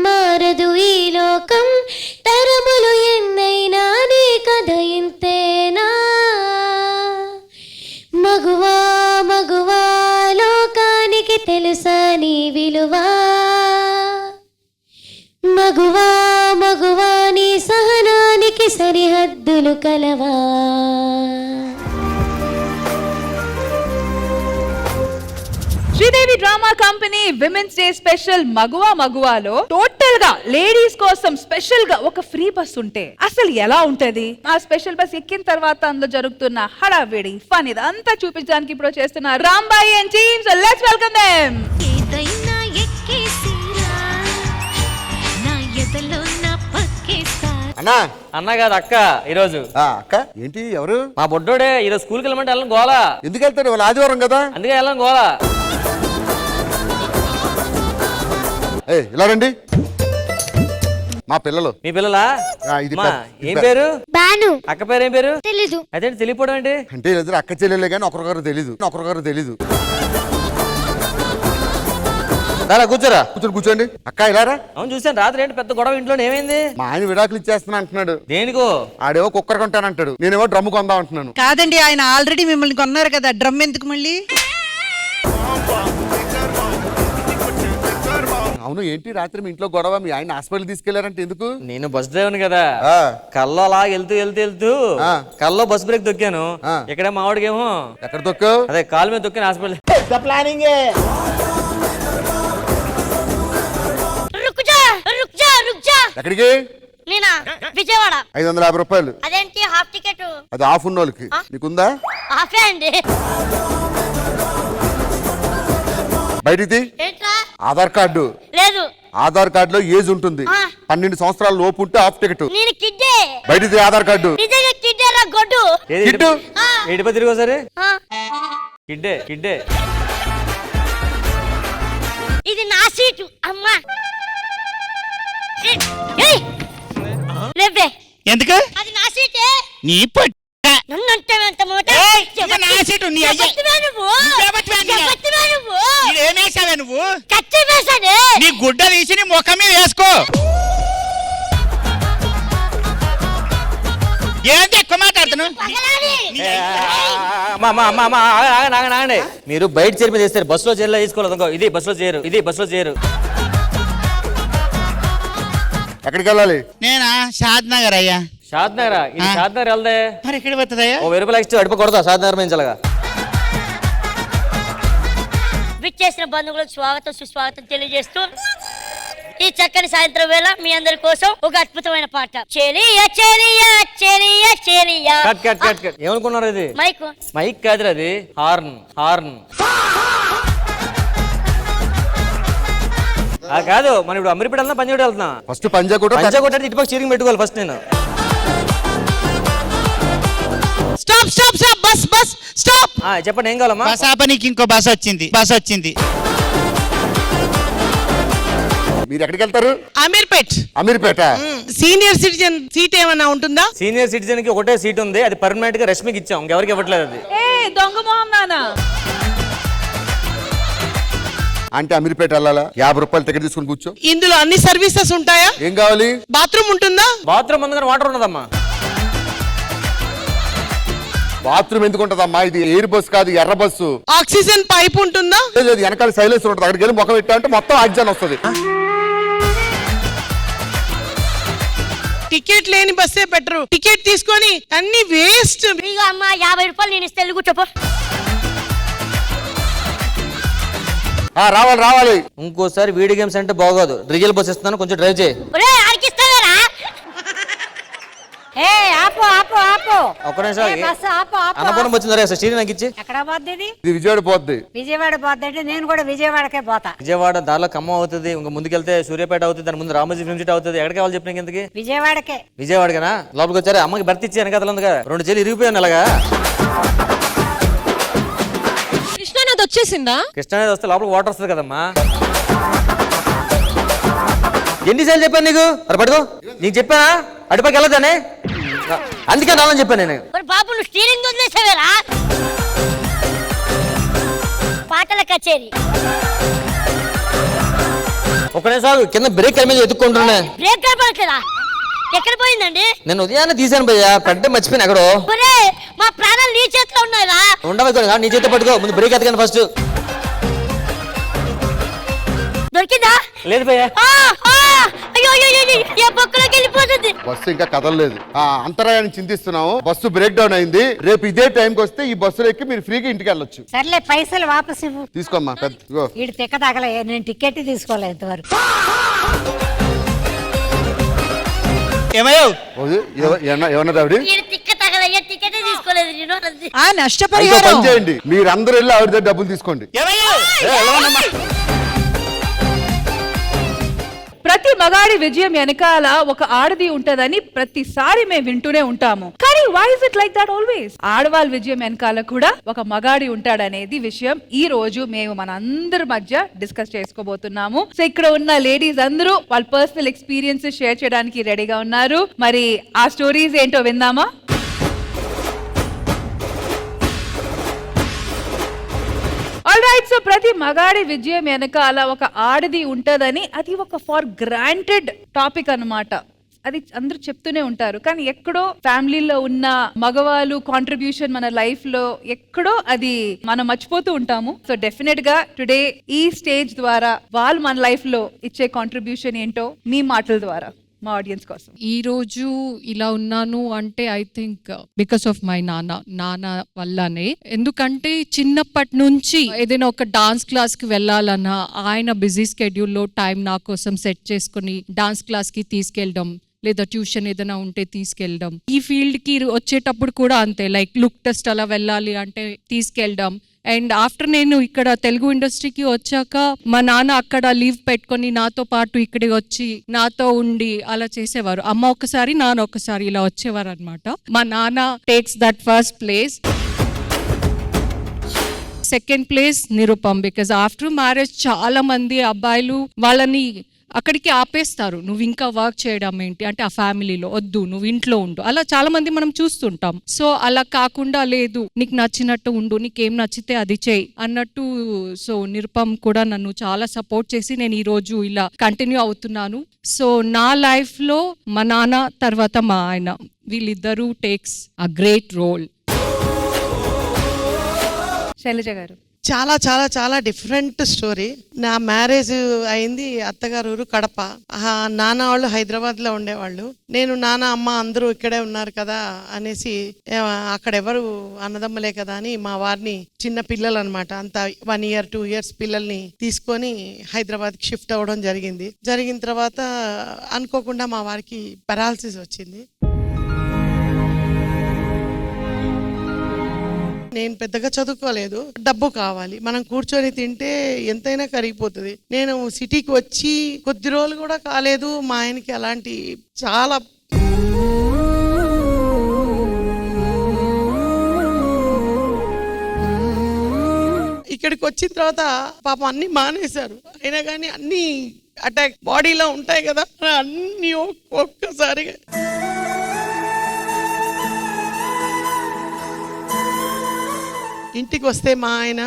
మారదు ఈ లోకం, తరములు ఎన్నైనా నీ కథ ఇంతేనా, మగువా మగువా లోకానికి తెలుసా నీ విలువా, మగువా మగువా నీ సహనానికి సరిహద్దులు కలవా. Sridevi drama company women's day special మగువా మగువాలో టోటల్ గా లేడీస్ కోసం స్పెషల్ గా ఒక ఫ్రీ బస్ ఉంటే అసలు ఎలా ఉంటది? ఆ స్పెషల్ బస్ ఎక్కిన తర్వాత అందులో జరుగుతున్న హడావిడి ఫన్ ఇదంతా చూపించడానికి ఇప్పుడు చేస్తున్నారు Rambai and team. So let's welcome them. అన్నా అన్న కాదు అక్క ఈరోజు. అక్క ఏంటి ఎవరు? మా బొడ్డోడే ఈరోజు స్కూల్కి వెళ్ళమంటే వెళ్ళను గోలా. ఎందుకు వెళ్తాడు? వాళ్ళు ఆదివారం కదా. అందుకే వెళ్ళను గోలా. ఇలా రండి మా పిల్లలు. మీ పిల్లలా? ఇది అమ్మా, ఏం పేరు? బాను. అక్క పేరు ఏం పేరు? తెలీదు. అదే తెలియపోవడం ఏంటి? అంటే ఇద్దరు అక్క చెల్లెలే కానీ ఒకరికొకరు తెలీదు. రారా కూర్చోరా. కూర్చోండి. అక్క ఇలారా. అవును చూసాను రాత్రి ఏంటి పెద్ద గొడవ ఇంట్లో ఏమైంది? మా ఆయన విడాకులు ఇచ్చేస్తున్నా అంటున్నాడు. దేనికో? ఆడేవో కుక్కర్ కొంటానంటాడు, నేనేమో డ్రమ్ కొందాం అంటున్నాను. కాదండి, ఆయన ఆల్రెడీ మిమ్మల్ని కొన్నారు కదా, డ్రమ్ ఎందుకు మళ్ళీ? అవును ఏంటి రాత్రి మీ ఇంట్లో గొడవ? మీ ఆయన హాస్పిటల్ తీసుకెళ్లారంటే ఎందుకు? నేను బస్ డ్రైవర్ కదా, కల్లో అలా వెళ్తూ కల్లో బస్ బ్రేక్ తొక్కాను. ఇక్కడ మా వాడికేమో ఎక్కడ తొక్కావు? అదే కాలు మీద తొక్కాను హాస్పిటల్. ప్లానింగ్ ఎక్కడికి? నేనా విజయవాడ. 550 రూపాయలు. అదేంటి హాఫ్ టికెట్? అది ఆఫ్ ఉన్న వాళ్ళకి. నీకుందా? హాఫే అండి. బయటికి ఆధార్ కార్డు లేదు. ఆధార్ కార్డు లో ఏజ్ ఉంటుంది. 12 సంవత్సరాల లోపు ఉంటే హాఫ్ టికెట్. నేను కిడ్డే. బయటికి ఆధార్ కార్డు. నిజంగా కిడ్డేరా గొడ్డు. కిడ్డు ఏడిపో తిరిగి సరే. కిడ్డే ఇది నా సీటు అమ్మా. లేవే. ఎందుకు? అది నా సీటే. నీ నన్ను అంటే ఎంత మూట? నా సీటు నీ అయ్యే. ఏమేసావే నువ్వు? కత్తి వేసానే. నీ గుడ్డ తీసి నీ ముఖం మీద వేసుకో. ఏంటి ఎక్కువ మాట్లాడుతున్నావు? మీరు బయట చేరి మీద చేస్తారు, బస్సులో చేరలా తీసుకోలేదు. ఇది బస్సులో చేయరు. ఎక్కడికి వెళ్ళాలి? నేనా షాద్ నగర్ అయ్యా. షాద్ నగర్? ఇది షాద్ నగర్ వెళ్దే. మరి ఎక్కడ పోతుందయ్యా? 1000 రూపాయలు ఎక్స్ట్రా అడిపకూడదా షాద్ నగర్ మించలగా? విచ్చేసిన బంధువులకు స్వాగతం సుస్వాగతం తెలియజేస్తూ ఈ చక్కని సాయంత్రం వేళ మీ అందరి కోసం ఒక అద్భుతమైన పాట. చెలియా చెలియా చెలియా చెలియా. కట్. ఏమనుకున్నారు ఇది? మైక్ కాదురా, అది హార్న్. కాదు, మనం ఇప్పుడు అమీర్పేట వెళ్తున్నా, పంజాగుట్ట వెళ్తున్నా. ఫస్ట్ పంజాగుట్ట ఇటుపక్క చీరింగ్ పెట్టుకోవాలి ఫస్ట్. నేను స్టాప్ బస్ స్టాప్. చెప్పండి ఏం కావాలమ్మా? బస్ ఆప, నీకు ఇంకో బస్ వచ్చింది. మీరు ఎక్కడికి వెళ్తారు? అమీర్పేట. సీనియర్ సిటిజన్ సీట్ ఏమన్నా ఉంటుందా? సీనియర్ సిటిజన్ కి ఒకటే సీట్ ఉంది, అది పర్మనెంట్ గా రష్మికి ఇచ్చాం, ఇంకెవరికి ఇవ్వట్లేదు. అది దొంగ మొహం నానా. అంటే అమీర్పేట వెళ్ళాలా? 50 రూపాయలు టికెట్ తీసుకుని కూర్చో. ఇందులో అన్ని సర్వీసెస్ ఉంటాయా? ఏం కావాలి? బాత్రూమ్ ఉంటుందా? బాత్రూమ్ ఉంది కానీ వాటర్ ఉన్నదమ్మా. బాత్రూమ్ ఎందుకు ఉంటదమ్మా? ఇది ఎయిర్ బస్ కాదు, ఎర్ర బస్సు. ఆక్సిజన్ పైప్ ఉంటుందా? లేదు, వెనకాల సైలెన్సర్ ఉంటుంది. అక్కడికి వెళ్ళి ముఖం పెట్టా అంటే మొత్తం ఆక్సిజన్ వస్తుంది. టికెట్ లేని బస్సే బెటర్. టికెట్ తీసుకొని అన్ని వేస్ట్. అమ్మా 50 రూపాయలు నేను ఇస్తే కూర్చోపో. రావాలి. ఇంకోసారి వీడియో గేమ్స్ అంటే బాగోదు. రిజల్ బస్ ఇస్తున్నాను, కొంచెం డ్రైవ్ చేయి. ఒక్క నిమిషం. అన్నపూర్ణం వచ్చిందా స్టీరీ నాకు ఇచ్చి. ఎక్కడ పోద్ది ఇది? ఇది విజయవాడ పోద్ది. విజయవాడ పోద్ది అంటే నేను కూడా విజయవాడకే పోతా. విజయవాడ దారిలో ఖమ్మం అవుతుంది, ఇంకా ముందుకెళ్తే సూర్యాపేట అవుతుంది, దాని ముందు రామోజీ ఫిల్మ్ సిటీ అవుతుంది. ఎక్కడికి కావాలి చెప్పిన ఇంతకి? విజయవాడకేనా? లోపలికి వచ్చారా? అమ్మకి భర్తీ ఇచ్చి వెనకాల ఉందిగా, 2 చేలు ఇరిగిపోయాను అలాగా. కృష్ణానది వచ్చేసిందా? కృష్ణానది వస్తే లోపలికి వాటర్ వస్తుంది కదమ్మా. ఎన్నిసార్లు చెప్పాను నీకు? మరి పడుకో. నీకు చెప్పానా అటుపక్క వెళ్ళదానే? అందుకే రాలని చెప్పాను నేను. బాబు నువ్వు స్టీరింగ్ వదిలేసావేరా? పాటల కచేరీ. ఒక నిమిషం కింద బ్రేక్ మీద ఎత్తుకుంటున్నా. బ్రేక్ కనపడట్లేదా? ఎక్కడ పోయిందండి? నేను ఉదయాన్నే తీసాను భయ్యా, పెద్ద మర్చిపోయిన ఎక్కడో. మా ప్రాణాలు నీ చేతిలో ఉన్నాయిరా. ఉండవు, నీ చేతితో పట్టుకో. ముందు బ్రేక్ ఎత్తకండి ఫస్ట్. దొరికిందా? లేదు భయ్యా. అయ్యో ఏ బొక్కలోకి వెళ్ళిపోతుంది. బస్సు ఇంకా కదలలేదు. ఆ అంతరాయాన్ని చింతిస్తున్నాము. బస్సు బ్రేక్ డౌన్ అయింది. రేపు ఇదే టైంకి వస్తే ఈ బస్సులో ఎక్కి మీరు ఫ్రీగా ఇంటికి వెళ్ళొచ్చు. సర్లే పైసలు వాపస్ ఇవ్వు. తీసుకోమ్మా. పెద్ద వీడు తిక్క తగలే, నేను టికెట్ తీసుకోలేదు ఇంతవరకు. ఏమన్నా తిక్క తగలయ్యా, టికెట్ తీసుకోలేదు నేను. నష్టపరిహారం చేయండి. మీరు అందరూ వెళ్ళి ఆవిడ దగ్గర డబ్బులు తీసుకోండి. ప్రతి మగాడి విజయం వెనకాల ఒక ఆడది ఉంటదని ప్రతిసారి మేము వింటూనే ఉంటాము. కానీ why is it like that always? ఆడవాళ్ళ విజయం వెనకాల కూడా ఒక మగాడి ఉంటాడనేది విషయం ఈ రోజు మేము మన అందరి మధ్య డిస్కస్ చేసుకోబోతున్నాము. సో ఇక్కడ ఉన్న లేడీస్ అందరూ వాళ్ళ పర్సనల్ ఎక్స్పీరియన్సెస్ షేర్ చేయడానికి రెడీగా ఉన్నారు. మరి ఆ స్టోరీస్ ఏంటో విందామా? ఆల్రైట్, సో ప్రతి మగాడి విజయం వెనకాల ఒక ఆడది ఉంటదని అది ఒక ఫార్ గ్రాంటెడ్ టాపిక్ అన్నమాట. అది అందరూ చెప్తూనే ఉంటారు. కానీ ఎక్కడో ఫ్యామిలీలో ఉన్న మగవాళ్ళు కాంట్రిబ్యూషన్ మన లైఫ్ లో ఎక్కడో అది మనం మర్చిపోతూ ఉంటాము. సో డెఫినెట్ గా టుడే ఈ స్టేజ్ ద్వారా వాళ్ళు మన లైఫ్ లో ఇచ్చే కాంట్రిబ్యూషన్ ఏంటో మీ మాటల ద్వారా మా ఆడియన్స్ కోసం. ఈ రోజు ఇలా ఉన్నాను అంటే I think because of my నాన్న వల్లనే. ఎందుకంటే చిన్నప్పటి నుంచి ఏదైనా ఒక డాన్స్ క్లాస్ కి వెళ్ళాలన్నా ఆయన బిజీ స్కెడ్యూల్లో టైం నా కోసం సెట్ చేసుకుని డాన్స్ క్లాస్ కి తీసుకెళ్ళడం, లేదా ట్యూషన్ ఏదైనా ఉంటే తీసుకెళ్ళడం. ఈ ఫీల్డ్ కి వచ్చేటప్పుడు కూడా అంతే, లైక్ లుక్ టెస్ట్ అలా వెళ్ళాలి అంటే తీసుకెళ్ళడం. అండ్ ఆఫ్టర్ నేను ఇక్కడ తెలుగు ఇండస్ట్రీకి వచ్చాక మా నాన్న అక్కడ లీవ్ పెట్టుకొని నాతో పాటు ఇక్కడికి వచ్చి నాతో ఉండి అలా చేసేవారు. అమ్మ ఒకసారి నాన్న ఒకసారి ఇలా వచ్చేవారు అనమాట. మా నాన్న takes that first place. Second place Nirupam. Because after marriage చాలా మంది అబ్బాయిలు వాళ్ళని అక్కడికి ఆపేస్తారు. నువ్వు ఇంకా వర్క్ చేయడం ఏంటి అంటే ఆ ఫ్యామిలీలో వద్దు, నువ్వు ఇంట్లో ఉండు, అలా చాలా మంది మనం చూస్తుంటాం. సో అలా కాకుండా లేదు, నీకు నచ్చినట్టు ఉండు, నీకేం నచ్చితే అది చేయి అన్నట్టు. సో నిరుపమ్ కూడా నన్ను చాలా సపోర్ట్ చేసి నేను ఈ రోజు ఇలా కంటిన్యూ అవుతున్నాను. సో నా లైఫ్ లో మా నాన్న తర్వాత మా ఆయన వీళ్ళిద్దరూ takes a great role. Shailaja garu, చాలా చాలా చాలా డిఫరెంట్ స్టోరీ. నా మ్యారేజ్ అయింది అత్తగారు ఊరు కడప. నాన్న వాళ్ళు హైదరాబాద్ లో ఉండేవాళ్ళు. నేను నాన్న అమ్మ అందరూ ఇక్కడే ఉన్నారు కదా అనేసి అక్కడ ఎవరు అన్నదమ్మలే కదా అని మా వారిని, చిన్న పిల్లలు అనమాట, అంత 1 year 2 years పిల్లల్ని తీసుకొని హైదరాబాద్ కి షిఫ్ట్ అవ్వడం జరిగింది. జరిగిన తర్వాత అనుకోకుండా మా వారికి పెరాలసిస్ వచ్చింది. నేను పెద్దగా చదువుకోలేదు, డబ్బు కావాలి, మనం కూర్చొని తింటే ఎంతైనా కరిగిపోతుంది. నేను సిటీకి వచ్చి కొద్ది రోజులు కూడా కాలేదు, మా ఆయనకి అలాంటి చాలా ఇక్కడికి వచ్చిన తర్వాత పాపం అన్ని మానేశారు. అయినా కానీ అన్ని అటాక్ బాడీలో ఉంటాయి కదా, అన్ని ఒక్కసారిగా ఇంటికి వస్తే మా ఆయన,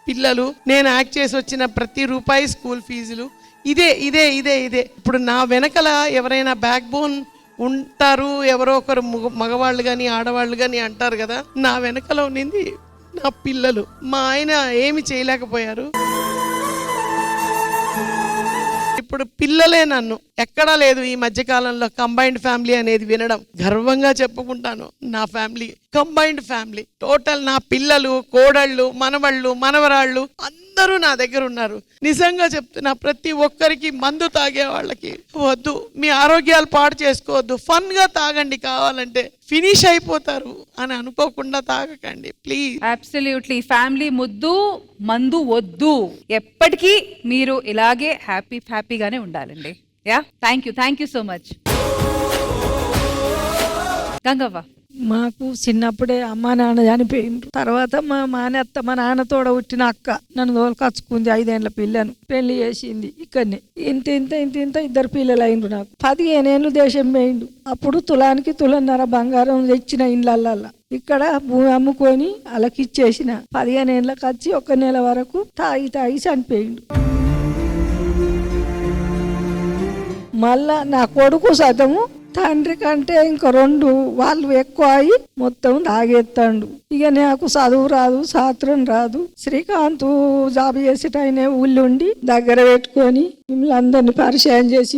పిల్లలు, నేను యాక్ట్ చేసి వచ్చిన ప్రతి రూపాయి స్కూల్ ఫీజులు, ఇదే ఇదే ఇదే ఇదే. ఇప్పుడు నా వెనకల ఎవరైనా బ్యాక్ బోన్ ఉంటారు, ఎవరో ఒకరు మగవాళ్ళు కానీ ఆడవాళ్ళు కానీ అంటారు కదా, నా వెనకల ఉన్నింది నా పిల్లలు. మా ఆయన ఏమి చేయలేకపోయారు. ఇప్పుడు పిల్లలే నన్ను. ఎక్కడా లేదు ఈ మధ్యకాలంలో కంబైన్డ్ ఫ్యామిలీ అనేది వినడం. గర్వంగా చెప్పుకుంటాను, నా ఫ్యామిలీ కంబైన్డ్ ఫ్యామిలీ. టోటల్ నా పిల్లలు, కోడళ్ళు, మనవళ్ళు, మనవరాళ్ళు అందరూ నా దగ్గర ఉన్నారు. నిజంగా చెప్తున్నా, ప్రతి ఒక్కరికి మందు తాగే వాళ్ళకి వద్దు, మీ ఆరోగ్యాలు పాడు చేసుకోవద్దు, ఫన్ గా తాగండి, కావాలంటే ఫినిష్ అయిపోతారు అని అనుకోకుండా తాగకండి ప్లీజ్. అబ్సల్యూట్లీ. ఫ్యామిలీ ముద్దు, మందు వద్దు. ఎప్పటికీ మీరు ఇలాగే హ్యాపీగానే ఉండాలండి. Yeah, thank you so much. Gangavva, మాకు చిన్నప్పుడే అమ్మ నాన్న చనిపోయిండ్రు. తర్వాత మా మానత్త మా నాన్నతోడ పుట్టిన అక్క నన్ను తోలుకొచ్చుకుంది. 5 ఏళ్ల పిల్లను పెళ్లి చేసింది ఇక్కడనే. ఇంత 2 పిల్లలు అయినరు. నాకు 15 ఏళ్ళు దేశం పోయిండు. అప్పుడు తులానికి 1.5 బంగారం తెచ్చిన ఇండ్లల్లా ఇక్కడ భూమి అమ్ముకొని అలకిచ్చేసిన. 15 ఏళ్ళకి వచ్చి 1 నెల వరకు తాగి చనిపోయిండు. మళ్ళా నా కొడుకు సతము తండ్రి కంటే ఇంకా 2 వాళ్ళు ఎక్కువ అయి మొత్తం తాగేస్తాడు. ఇక నాకు చదువు రాదు, శాస్త్రం రాదు. శ్రీకాంత్ జాబ్ చేసేటైనా ఊళ్ళుండి దగ్గర పెట్టుకొని మిమ్మల్ని అందరినీ పరిచయం చేసి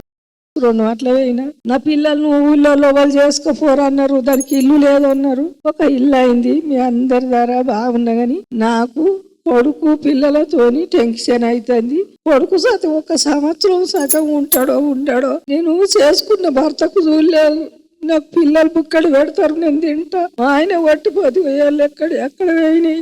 2 అట్లా పోయినా. నా పిల్లలు ఊళ్ళో వాళ్ళు చేసుకోపోరు అన్నారు, దానికి ఇల్లు లేదు అన్నారు. ఒక ఇల్లు అయింది, మీ అందరి ద్వారా బాగున్నా గాని నాకు కొడుకు పిల్లలతోని టెన్షన్ అవుతుంది. కొడుకు సతం 1 సంవత్సరం సతం ఉంటాడో ఉండడో. నేను చేసుకున్న భర్తకు చూడలేదు. నాకు పిల్లలు బుక్కలు పెడతారు, నేను తింటా. ఆయన వట్టిపోతే వేయాలి ఎక్కడ వేయినాయి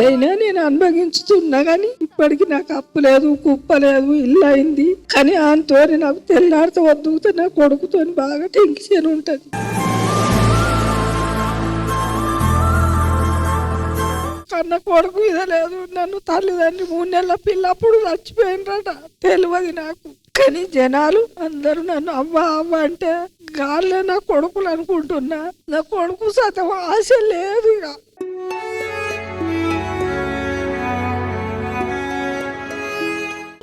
అయినా నేను అనుభవించుతున్నా గాని ఇప్పటికి నాకు అప్పు లేదు, కుప్ప లేదు, ఇల్లు అయింది. కానీ ఆయనతో నాకు తెల్లారితో వద్దుతో నా కొడుకుతో బాగా టెన్షన్ ఉంటది. కన్న కొడుకు ఇదే లేదు. నన్ను తల్లిదండ్రి 3 నెలల పిల్ల అప్పుడు చచ్చిపోయినరట, తెలియదు నాకు. కానీ జనాలు అందరూ నన్ను అవ్వ అవ్వ అంటే గాల్లే నా కొడుకులు అనుకుంటున్నా. నా కొడుకు సతం ఆశ లేదు. ఇక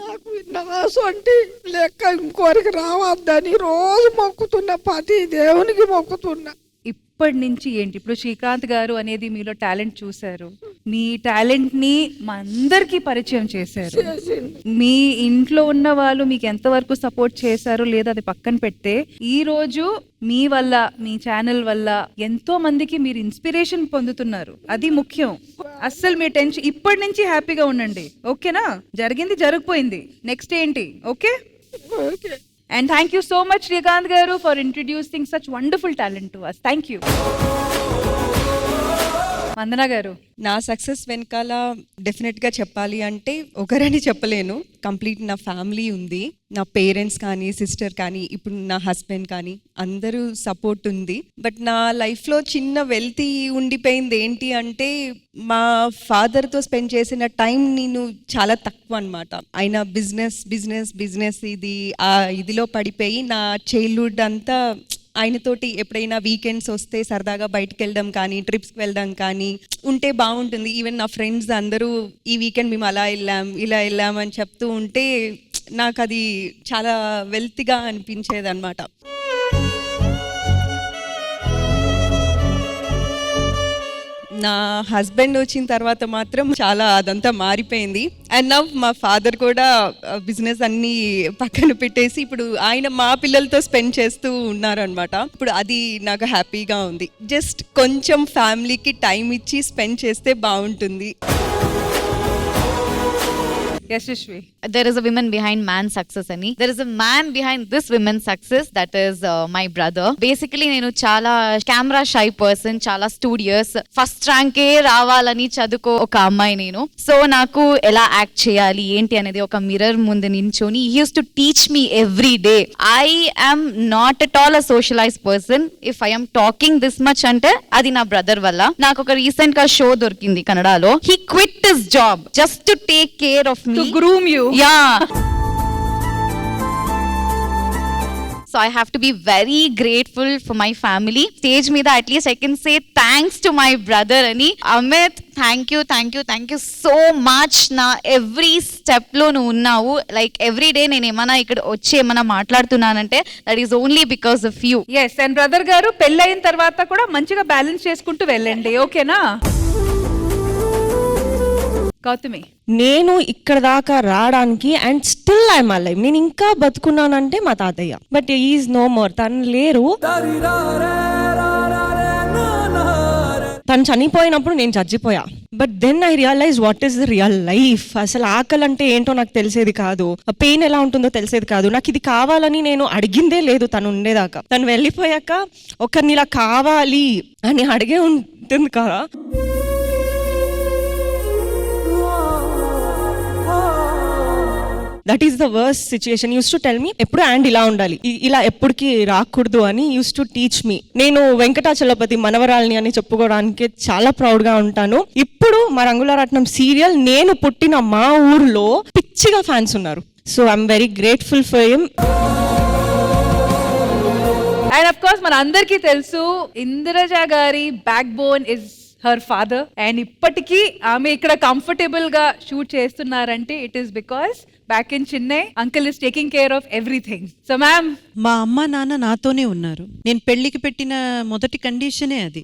నాకు నాసు అంటే లెక్క ఇంకోరికి రావద్దని రోజు మొక్కుతున్నా, ప్రతి దేవునికి మొక్కుతున్నా. ఇప్పటి నుంచి ఏంటి, ఇప్పుడు శ్రీకాంత్ గారు అనేది మీలో టాలెంట్ చూశారు, మీ టాలెంట్ ని మా అందరికి పరిచయం చేశారు. మీ ఇంట్లో ఉన్న వాళ్ళు మీకు ఎంతవరకు సపోర్ట్ చేశారు లేదా అది పక్కన పెడితే, ఈ రోజు మీ వల్ల, మీ ఛానల్ వల్ల ఎంతో మందికి మీరు ఇన్స్పిరేషన్ పొందుతున్నారు. అది ముఖ్యం. అస్సలు మీ టెన్షన్, ఇప్పటి నుంచి హ్యాపీగా ఉండండి, ఓకేనా? జరిగింది జరిగిపోయింది, నెక్స్ట్ ఏంటి? Okay. And thank you so much, Shrikant Garu, for introducing such wonderful talent to us. Thank you. Vandana Garu. నా సక్సెస్ వెనకాల డెఫినెట్గా చెప్పాలి అంటే ఒకరని చెప్పలేను. కంప్లీట్ నా ఫ్యామిలీ ఉంది. నా పేరెంట్స్ కానీ, సిస్టర్ కానీ, ఇప్పుడు నా హస్బెండ్ కానీ అందరూ సపోర్ట్ ఉంది. బట్ నా లైఫ్లో చిన్న వెల్తీ ఉండిపోయింది ఏంటి అంటే, మా ఫాదర్తో స్పెండ్ చేసిన టైం నేను చాలా తక్కువ అనమాట. ఆయన బిజినెస్ బిజినెస్ బిజినెస్ ఇదిలో పడిపోయి నా చైల్డ్హుడ్ అంతా ఆయనతోటి ఎప్పుడైనా వీకెండ్స్ వస్తే సరదాగా బయటకు వెళ్ళడం కానీ, ట్రిప్స్కి వెళ్ళడం కానీ ఉంటే బాగుంటుంది. ఈవెన్ నా ఫ్రెండ్స్ అందరూ ఈ వీకెండ్ మేము అలా వెళ్ళాం ఇలా వెళ్ళాం అని చెప్తూ ఉంటే నాకు అది చాలా వెల్త్గా అనిపించేది అనమాట. నా హస్బెండ్ వచ్చిన తర్వాత మాత్రం చాలా అదంతా మారిపోయింది. అండ్ నవ్ మా ఫాదర్ కూడా బిజినెస్ అన్ని పక్కన పెట్టేసి ఇప్పుడు ఆయన మా పిల్లలతో స్పెండ్ చేస్తూ ఉన్నారనమాట. ఇప్పుడు అది నాకు హ్యాపీగా ఉంది. జస్ట్ కొంచెం ఫ్యామిలీకి టైం ఇచ్చి స్పెండ్ చేస్తే బాగుంటుంది. Yes, Shishvi. There is a woman behind man's success ani. There is a man behind this woman's success, that is my brother. Basically నేను చాలా కెమెరా షై పర్సన్, చాలా స్టూడియస్. ఫస్ట్ ర్యాంకే రావాలని చదువుకో ఒక అమ్మాయి నేను. సో నాకు ఎలా యాక్ట్ చేయాలి ఏంటి అనేది ఒక మిర్రర్ ముందు నించొని he used to teach me every day. I am not at all a socialized person. If I am talking this much అంటే అది నా బ్రదర్ వల్ల. నాకు ఒక రీసెంట్ గా షో దొరికింది కన్నడలో. He quit his job just to take care of me. To groom you. Yeah. So I have to be very grateful for my family. Stage మీద at least I can say thanks to my brother ani. Amit, thank you so much. నా every step లో నువ్వు ఉన్నావు. Like every day నేను ఏమైనా ఇక్కడ వచ్చి ఏమైనా మాట్లాడుతున్నానంటే that is only because of you. Yes, and brother గారు పెళ్ళైన తర్వాత కూడా మంచిగా బ్యాలెన్స్ చేసుకుంటూ వెళ్ళండి, ఓకేనా? గౌతమి, నేను ఇక్కడ దాకా రావడానికి అండ్ స్టిల్ ఐఎమ్ అలైవ్, నేను ఇంకా బతుకున్నానంటే మా తాతయ్య. బట్ ఈజ్ నో మోర్, తను లేరు. తను చనిపోయినప్పుడు నేను చచ్చిపోయా. But then I realize what is the real life. అసలు ఆకలి అంటే ఏంటో నాకు తెలిసేది కాదు, పెయిన్ ఎలా ఉంటుందో తెలిసేది కాదు. నాకు ఇది కావాలని నేను అడిగిందే లేదు తను ఉండేదాకా. తను వెళ్ళిపోయాక ఒకరిని ఇలా కావాలి అని అడిగే ఉంటుంది కదా. That is the worst situation. Use to tell me ఎప్పుడు అండ్ ఇలా ఉండాలి, ఇలా ఎప్పటికీ రాకూడదు అని యూస్ టు టీచ్ మీ. నేను వెంకటాచలపతి మనవరాల్ని అని చెప్పుకోవడానికి చాలా ప్రౌడ్ గా ఉంటాను. ఇప్పుడు మా రంగులరాట్నం సీరియల్ నేను పుట్టిన మా ఊర్లో పిచ్చిగా ఫ్యాన్స్ ఉన్నారు. So I'm very grateful for him. And of course మన అందరికీ తెలుసు ఇంద్రజ గారి back bone is her father, and ఇప్పటికీ ఆమె ఇక్కడ కంఫర్టబుల్ గా షూట్ చేస్తున్నారంటే it is because back in Chennai uncle is taking care of everything. So ma'am, మా అమ్మ నాన్న నాతోనే ఉన్నారు. నేను పెళ్లికి పెట్టిన మొదటి కండిషనే అది.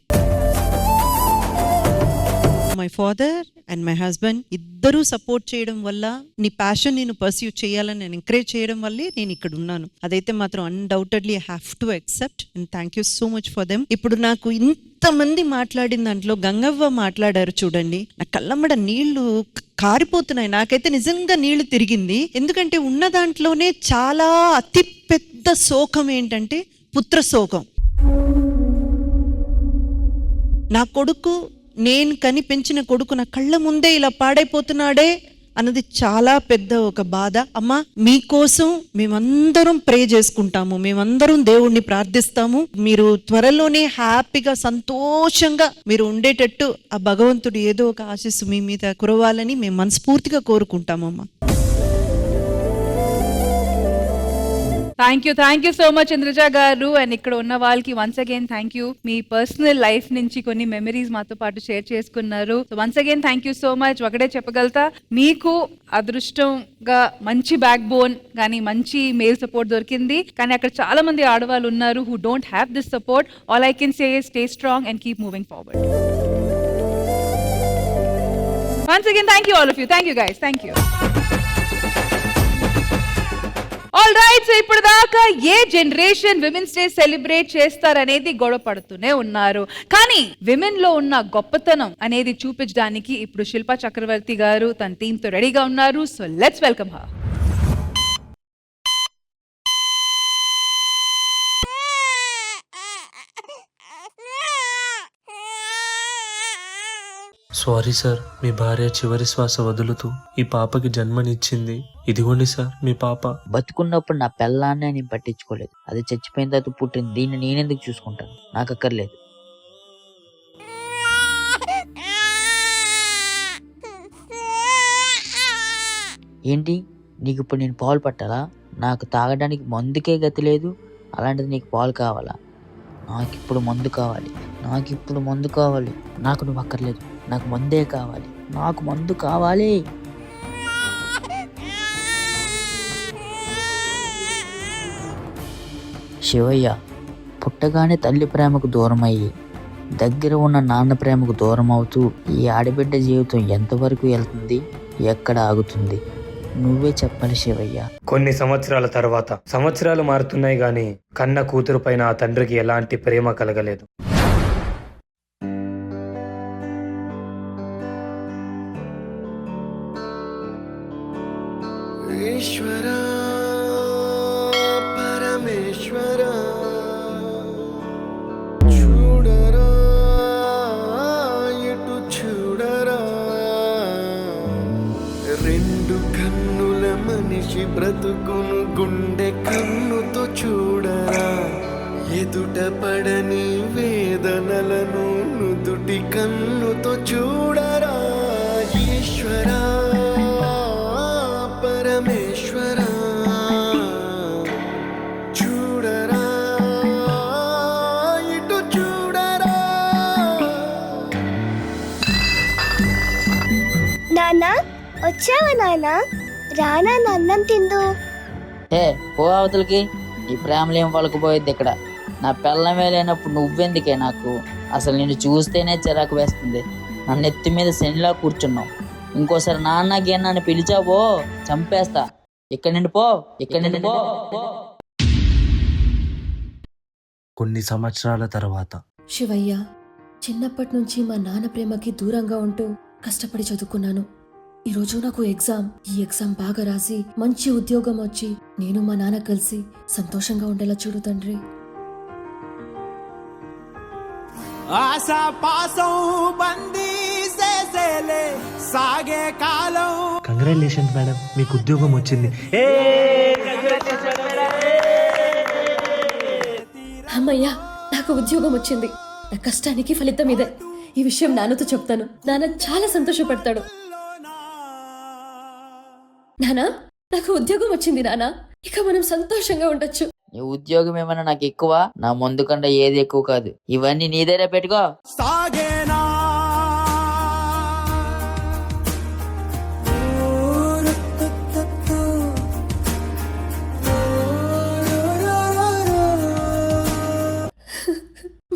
My father and my husband ఇద్దరూ సపోర్ట్ చేయడం వల్ల, నీ ప్యాషన్ నేను పర్స్యూ చేయాలని నేను ఎంకరేజ్ చేయడం వల్లే నేను ఇక్కడ ఉన్నాను. అదైతే మాత్రం undoubtedly I have to accept and thank you so much for them. ఇప్పుడు నాకు ఇంతమంది మాట్లాడిన దాంట్లో గంగవ్వ మాట్లాడారు చూడండి, నా కళ్ళమ్మడ నీళ్లు కారిపోతున్నాయి. నాకైతే నిజంగా నీళ్లు తిరిగింది. ఎందుకంటే ఉన్న దాంట్లోనే చాలా అతి పెద్ద శోకం ఏంటంటే పుత్ర శోకం. నా కొడుకు, నేను కని పెంచిన కొడుకు నా కళ్ళ ముందే ఇలా పాడైపోతున్నాడే అన్నది చాలా పెద్ద ఒక బాధ. అమ్మా, మీకోసం మేమందరం ప్రే చేసుకుంటాము, మేమందరం దేవుణ్ణి ప్రార్థిస్తాము. మీరు త్వరలోనే హ్యాపీగా సంతోషంగా మీరు ఉండేటట్టు ఆ భగవంతుడు ఏదో ఒక ఆశీస్సు మీ మీద కురవాలని మేము మనస్ఫూర్తిగా కోరుకుంటామమ్మా. Thank you so much Indraja garu. And ఇక్కడ ఉన్న వాళ్ళకి వన్స్ అగైన్ థ్యాంక్ యూ. మీ పర్సనల్ లైఫ్ నుంచి కొన్ని మెమరీస్ మాతో పాటు షేర్ చేసుకున్నారు. So once again thank you so much. ఒకటే చెప్పగలుగుతా, మీకు అదృష్టంగా మంచి బ్యాక్ బోన్ కానీ మంచి మేల్ సపోర్ట్ దొరికింది. కానీ అక్కడ చాలా మంది ఆడవాళ్ళు ఉన్నారు who don't have this support. All I can say stay strong and keep moving forward. Once again thank you all of you. Thank you guys. Thank you. All right, so ఇప్పుడు దాకా ఏ generation women's day celebrate చేస్తారనేది గొడవ పడుతూనే ఉన్నారు. కానీ women లో ఉన్న గొప్పతనం అనేది చూపించడానికి ఇప్పుడు శిల్పా చక్రవర్తి గారు తన టీమ్ తో రెడీగా ఉన్నారు. So let's welcome her. Sorry sir, మీ భార్య చివరి శ్వాస వదులుతూ ఈ పాపకి జన్మనిచ్చింది. ఇదిగోండి సార్ మీ పాప. బతుకున్నప్పుడు నా పెళ్ళాన్ని నేను పట్టించుకోలేదు, అది చచ్చిపోయిన తర్వాత పుట్టింది. దీన్ని నేనెందుకు చూసుకుంటాను, నాకు అక్కర్లేదు. ఏంటి, నీకు ఇప్పుడు నేను పాలు పట్టాలా? నాకు తాగడానికి మందుకే గతి లేదు, అలాంటిది నీకు పాలు కావాలా? నాకు ఇప్పుడు మందు కావాలి, నాకు ఇప్పుడు మందు కావాలి. నాకు నువ్వు అక్కర్లేదు, నాకు మందే కావాలి, నాకు మందు కావాలి. శివయ్య, పుట్టగానే తల్లి ప్రేమకు దూరం అయ్యి దగ్గర ఉన్న నాన్న ప్రేమకు దూరం అవుతూ ఈ ఆడబిడ్డ జీవితం ఎంతవరకు వెళ్తుంది, ఎక్కడ ఆగుతుంది? నువ్వే చెప్పాలి శివయ్య. కొన్ని సంవత్సరాల తర్వాత సంవత్సరాలు మారుతున్నాయి గాని కన్న కూతురు పైన ఆ తండ్రికి ఎలాంటి ప్రేమ కలగలేదు. ఈశ్వరా పరమేశ్వరా చూడరా ఇటు చూడరా, రెండు కన్నుల మనిషి బ్రతుకును గుండె కన్నుతో చూడరా, ఎదుట పడని వేదనలను నుదుటి కన్నుతో చూడరా. ఈశ్వరా పరమేశ్వరా చూడరా ఇటు చూడరా. నానా వచ్చావా? నానా రానా, అన్నం తిందు. ఏ పో అవతలకి, ఈ ప్రేమలు ఏం పలుకుపోయిద్ది ఇక్కడ. నా పిల్లమే లేనప్పుడు నువ్వెందుకే నాకు? అసలు నిన్ను చూస్తేనే చిరాకు వేస్తుంది. నన్ను ఎత్తి మీద శనిలా కూర్చున్నావు. ఇంకోసారి నాన్న గేన్నాన్ని పిలిచావో చంపేస్తా. ఇక్కడ నుండి పో, ఇక్కడ నుండి పో. కొన్ని సంవత్సరాల తర్వాత శివయ్య, చిన్నప్పటి నుంచి మా నాన్న ప్రేమకి దూరంగా ఉంటూ కష్టపడి చదువుకున్నాను. ఈరోజు నాకు ఎగ్జామ్. ఈ ఎగ్జామ్ బాగా రాసి మంచి ఉద్యోగం వచ్చి నేను మా నాన్న కలిసి సంతోషంగా ఉండేలా చూడు తండ్రి. ఆశా పాసం బందీ చేసేలే సాగే కాలం. కంగ్రాచులేషన్స్ మేడం, మీకు ఉద్యోగం వచ్చింది. అమ్మయ్యా, నాకు ఉద్యోగం వచ్చింది. నా కష్టానికి ఫలితం ఇదే. ఈ విషయం నాన్నతో చెప్తాను. నాన్న చాలా సంతోషపడతాడు. నానా, నాకు ఉద్యోగం వచ్చింది నానా, ఇక మనం సంతోషంగా ఉండొచ్చు. నీ ఉద్యోగం ఏమన్నా నాకు ఎక్కువ? నా ముందు కంటే ఏది ఎక్కువ కాదు. ఇవన్నీ నీ దగ్గర పెట్టుకో. సాగేనా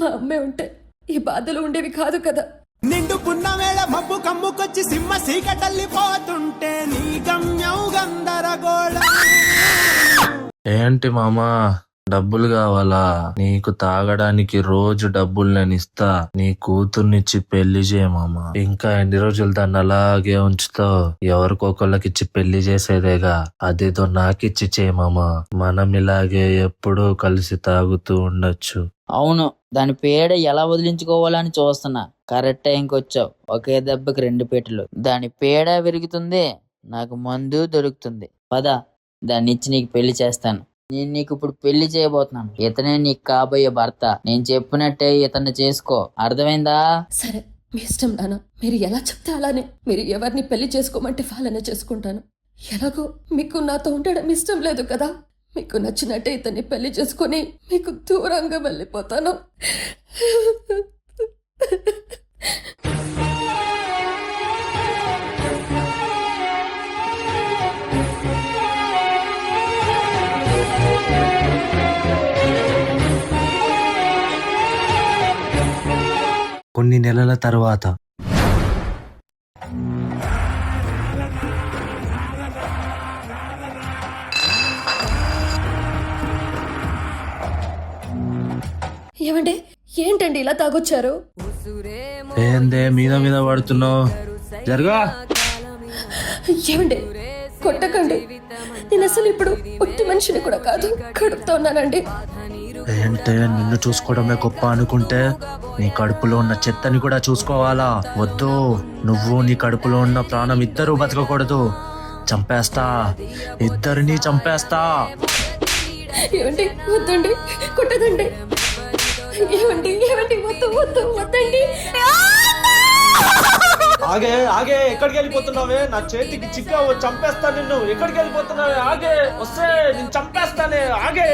మా అమ్మే ఉంటే ఈ బాధలు ఉండేవి కాదు కదా. నిండు పున్నమేళ మబ్బు సీకటల్లిపోతుంటే నీ గమ్యం గందరగోళం. ఏంటి మామా డబ్బులు కావాలా? నీకు తాగడానికి రోజు డబ్బులు నేను ఇస్తా. నీ కూతుర్నిచ్చి పెళ్లి చేయమామా. ఇంకా ఎన్ని రోజులు దాన్ని అలాగే ఉంచుతావు? ఎవరికొకళ్ళకి ఇచ్చి పెళ్లి చేసేదేగా, అదేదో నాకిచ్చి చేయమామా. మనం ఇలాగే ఎప్పుడూ కలిసి తాగుతూ ఉండొచ్చు. అవును, దాని పేడ ఎలా వదిలించుకోవాలని చూస్తున్నా. కరెక్ట్ టైంకి వచ్చావు. ఒకే దెబ్బకి 2 పెట్టెలు. దాని పేడ విరుగుతుంది, నాకు మందు దొరుకుతుంది. పద, దాన్ని ఇచ్చి నీకు పెళ్లి చేస్తాను. నేను నీకు ఇప్పుడు పెళ్లి చేయబోతున్నాను. ఇతనే నీకు కాబోయే భర్త. నేను చెప్పినట్టే ఇతన్ని చేసుకో, అర్థమైందా? సరే, మీ ఇష్టం నాన్న. మీరు ఎలా చెప్తే అలానే. మీరు ఎవరిని పెళ్లి చేసుకోమంటే వాళ్ళనే చేసుకుంటాను. ఎలాగో మీకు నాతో ఉండడం ఇష్టం లేదు కదా. మీకు నచ్చినట్టే ఇతన్ని పెళ్లి చేసుకుని మీకు దూరంగా వెళ్ళిపోతాను. కొన్ని నెలల తర్వాత ఏమండి, ఏంటండి ఇలా తాగొచ్చారు? ఏందే మీద మీద పడుతున్నావు? జరుగా. ఏమండి, కొట్టకండి. నేను అసలు ఇప్పుడు ఒట్టి మనిషిని కూడా కాదు, కడుపుతో ఉన్నానండి. ఏంటే నిన్ను చూసుకోవడమే గొప్ప అనుకుంటే నీ కడుపులో ఉన్న చెత్తని కూడా చూసుకోవాలా? వద్దు, నువ్వు నీ కడుపులో ఉన్న ప్రాణం ఇద్దరూ బతకకూడదు. చంపేస్తా, ఇద్దరిని చంపేస్తా. ఏమండి, వద్దండి, కొట్టదండి. ఏమండి, ఏమండి, వద్దు వద్దు వద్దండి. ఆగే ఆగే, ఎక్కడికి వెళ్ళిపోతున్నావే? నా చేతికి చిక్కావు, చంపేస్తా నిన్ను. ఎక్కడికి వెళ్ళిపోతున్నావే? ఆగే, వస్తే నేను చంపేస్తానే. ఆగే.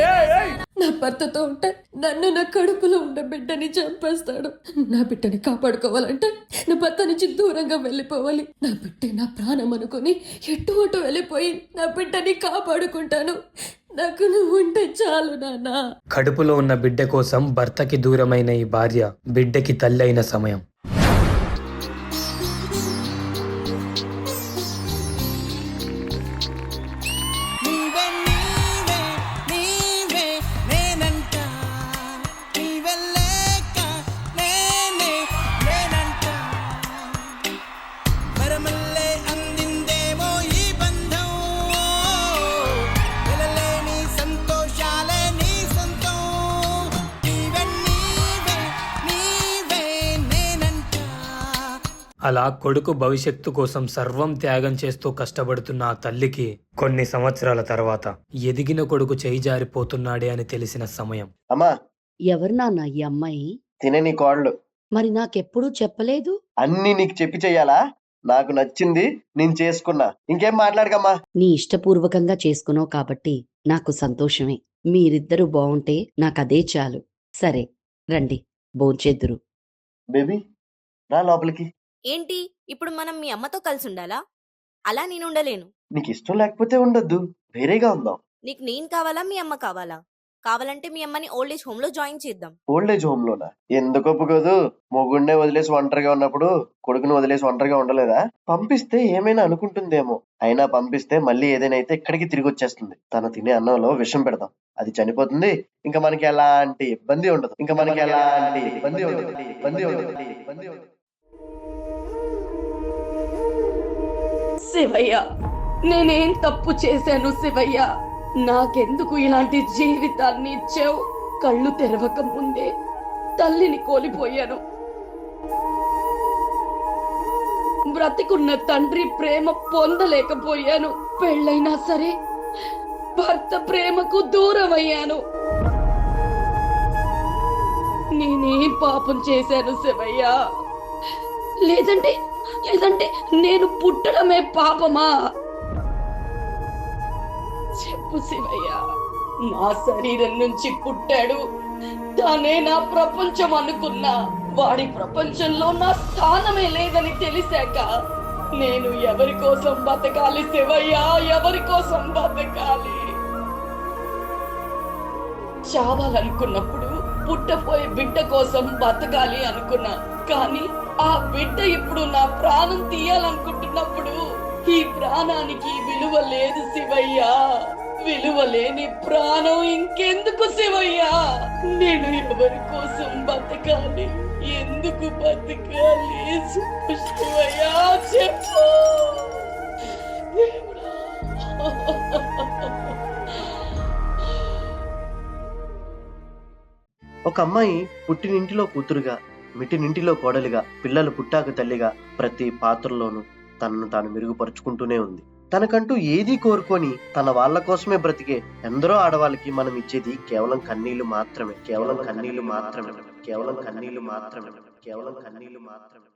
నా భర్తతో ఉంటే నన్ను నా కడుపులో ఉన్న బిడ్డని చంపేస్తాడు. నా బిడ్డని కాపాడుకోవాలంటే నా భర్త నుంచి దూరంగా వెళ్ళిపోవాలి. నా బిడ్డ నా ప్రాణం అనుకుని ఎటు అటు వెళ్ళిపోయి నా బిడ్డని కాపాడుకుంటాను. నాకు నువ్వు ఉంటే చాలు నాన్న. కడుపులో ఉన్న బిడ్డ కోసం భర్తకి దూరమైన ఈ భార్య బిడ్డకి తల్లి అయిన సమయం. అలా కొడుకు భవిష్యత్తు కోసం సర్వం త్యాగం చేస్తూ కష్టపడుతున్న ఆ తల్లికి కొన్ని సంవత్సరాల తర్వాత ఎదిగిన కొడుకు చేయి జారిపోతున్నాడే అని తెలిసిన సమయం. అమ్మా, ఎవరు నాన్న ఈ అమ్మాయి? తినే నీ కోడలు. మరి నాకెప్పుడూ చెప్పలేదు. అన్ని నీకు చెప్పి చెయ్యాలా? నాకు నచ్చింది నేను చేసుకున్నా, ఇంకేం మాట్లాడకమ్మా. నీ ఇష్టపూర్వకంగా చేసుకున్నావు కాబట్టి నాకు సంతోషమే. మీరిద్దరూ బాగుంటే నాకదే చాలు. సరే రండి, భోంచేద్దురు. బేబీ రా లోపలికి. ఏంటి ఇప్పుడు మనం మీ అమ్మతో కలిసి ఉండాలా? అలా నేను ఉండలేను. నీకు ఇష్టం లేకపోతే ఉండొద్దు, వేరేగా ఉందాం. నీకు నేను కావాలా, మీ అమ్మ కావాలా? కావాలంటే మీ అమ్మని ఓల్డ్ ఏజ్ హోమ్ లో జాయిన్ చేద్దాం. ఓల్డ్ ఏజ్ హోమ్ లోనా? ఎందుకు ఒప్పుకోదు? మొగుడినే వదిలేసి ఒంటరిగా ఉన్నప్పుడు కొడుకుని వదిలేసి ఒంటరిగా ఉండలేదా? పంపిస్తే ఏమైనా అనుకుంటుందేమో. అయినా పంపిస్తే మళ్ళీ ఏదైనా అయితే ఇక్కడికి తిరిగి వచ్చేస్తుంది. తను తినే అన్నంలో విషం పెడతాం, అది చనిపోతుంది. ఇంకా మనకి ఎలాంటి ఇబ్బంది ఉండదు. శివయ్య, నేనేం తప్పు చేశాను శివయ్య? నాకెందుకు ఇలాంటి జీవితాన్ని ఇచ్చావు? కళ్ళు తెరవక ముందే తల్లిని కోల్పోయాను. బ్రతికున్న తండ్రి ప్రేమ పొందలేకపోయాను. పెళ్ళైనా సరే భర్త ప్రేమకు దూరం అయ్యాను. నేనేం పాపం చేశాను శివయ్య? లేదంటే నేను పుట్టడమే పాపమా? చెప్పు శివయ్య. నా శరీరం నుంచి పుట్టాడు, తానే నా ప్రపంచం అనుకున్నా. వాడి ప్రపంచంలో నా స్థానమే లేదని తెలిసాక నేను ఎవరి కోసం బతకాలి శివయ్య? ఎవరి కోసం బతకాలి? చావాలనుకున్నప్పుడు పుట్టపోయే బిడ్డ కోసం బతకాలి అనుకున్నా, కానీ ఆ బిడ్డ ఇప్పుడు నా ప్రాణం తీయాలనుకుంటున్నప్పుడు ఈ ప్రాణానికి విలువ లేదు శివయ్య. విలువ లేని ప్రాణం ఇంకెందుకు శివయ్య? నేను ఎవరి కోసం బతకాలి? ఎందుకు బతకాలి శివయ్య? చెప్పు. ఒక అమ్మాయి పుట్టినింటిలో కూతురుగా, మిట్టినింటిలో కోడలిగా, పిల్లలు పుట్టాక తల్లిగా ప్రతి పాత్రలోనూ తనను తాను మెరుగుపరుచుకుంటూనే ఉంది. తనకంటూ ఏదీ కోరుకొని తన వాళ్ళ కోసమే బ్రతికే ఎందరో ఆడవాళ్ళకి మనం ఇచ్చేది కేవలం కన్నీళ్లు మాత్రమే. కేవలం కన్నీళ్లు మాత్రమే. కేవలం కన్నీళ్లు మాత్రమే. కేవలం కన్నీళ్లు మాత్రమే.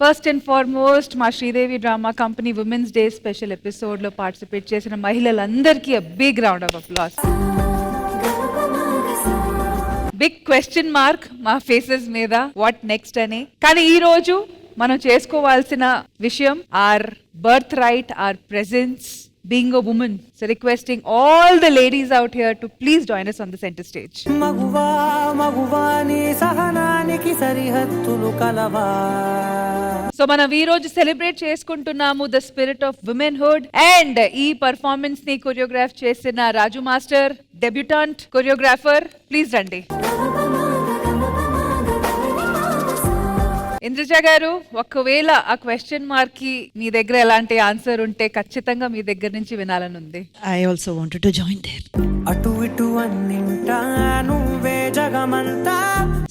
ఫస్ట్ అండ్ ఫార్మోస్ట్ మా Sridevi drama company women's day special episode లో పార్టిసిపేట్ చేసిన మహిళలందరికీ big round of applause. Big question mark మా ఫేసెస్ మీద, వాట్ నెక్స్ట్ అని. కానీ ఈ రోజు మనం చేసుకోవాల్సిన విషయం our birth right, our presence, being a woman. So requesting all the ladies out here to please join us on the center stage. మగువా మగువాని సహనానికి సరిహద్దులు కలవా. సో మనం ఈ రోజు సెలబ్రేట్ చేసుకుంటున్నాము the spirit of womanhood. And ఈ పర్ఫార్మెన్స్ ని choreograph చేసిన రాజు మాస్టర్, డెబ్యూటాంట్ కొరియోగ్రాఫర్, ప్లీజ్ రండి. ఇంద్రజ గారు, ఒకవేళ ఆ క్వశ్చన్ మార్క్ కి మీ దగ్గర ఎలాంటి ఆన్సర్ ఉంటే ఖచ్చితంగా మీ దగ్గర నుంచి వినాలని ఉంది. I also wanted to join there. అటు ఇటు అన్నింటా నువ్వే జగమంతా.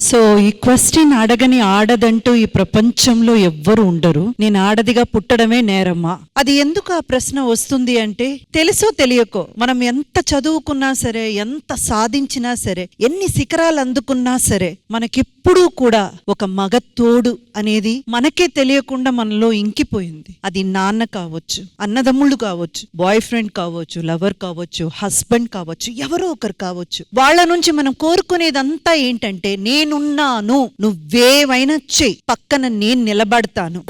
సో ఈ క్వశ్చన్ అడగని ఆడదంటూ ఈ ప్రపంచంలో ఎవ్వరు ఉండరు. నేను ఆడదిగా పుట్టడమే నేరమ్మా. అది ఎందుకు ఆ ప్రశ్న వస్తుంది అంటే, తెలుసో తెలియకో మనం ఎంత చదువుకున్నా సరే, ఎంత సాధించినా సరే, ఎన్ని శిఖరాలు అందుకున్నా సరే, మనకెప్పుడూ కూడా ఒక మగ తోడు అనేది మనకే తెలియకుండా మనలో ఇంకిపోయింది. అది నాన్న కావచ్చు, అన్నదమ్ముళ్ళు కావచ్చు, బాయ్ ఫ్రెండ్ కావచ్చు, లవర్ కావచ్చు, హస్బెండ్ కావచ్చు, ఎవరో ఒకరు కావచ్చు. వాళ్ళ నుంచి మనం కోరుకునేదంతా ఏంటంటే, నేనున్నాను, నువ్వేవైనా చెయ్యి, పక్కన నేను నిలబడతాను.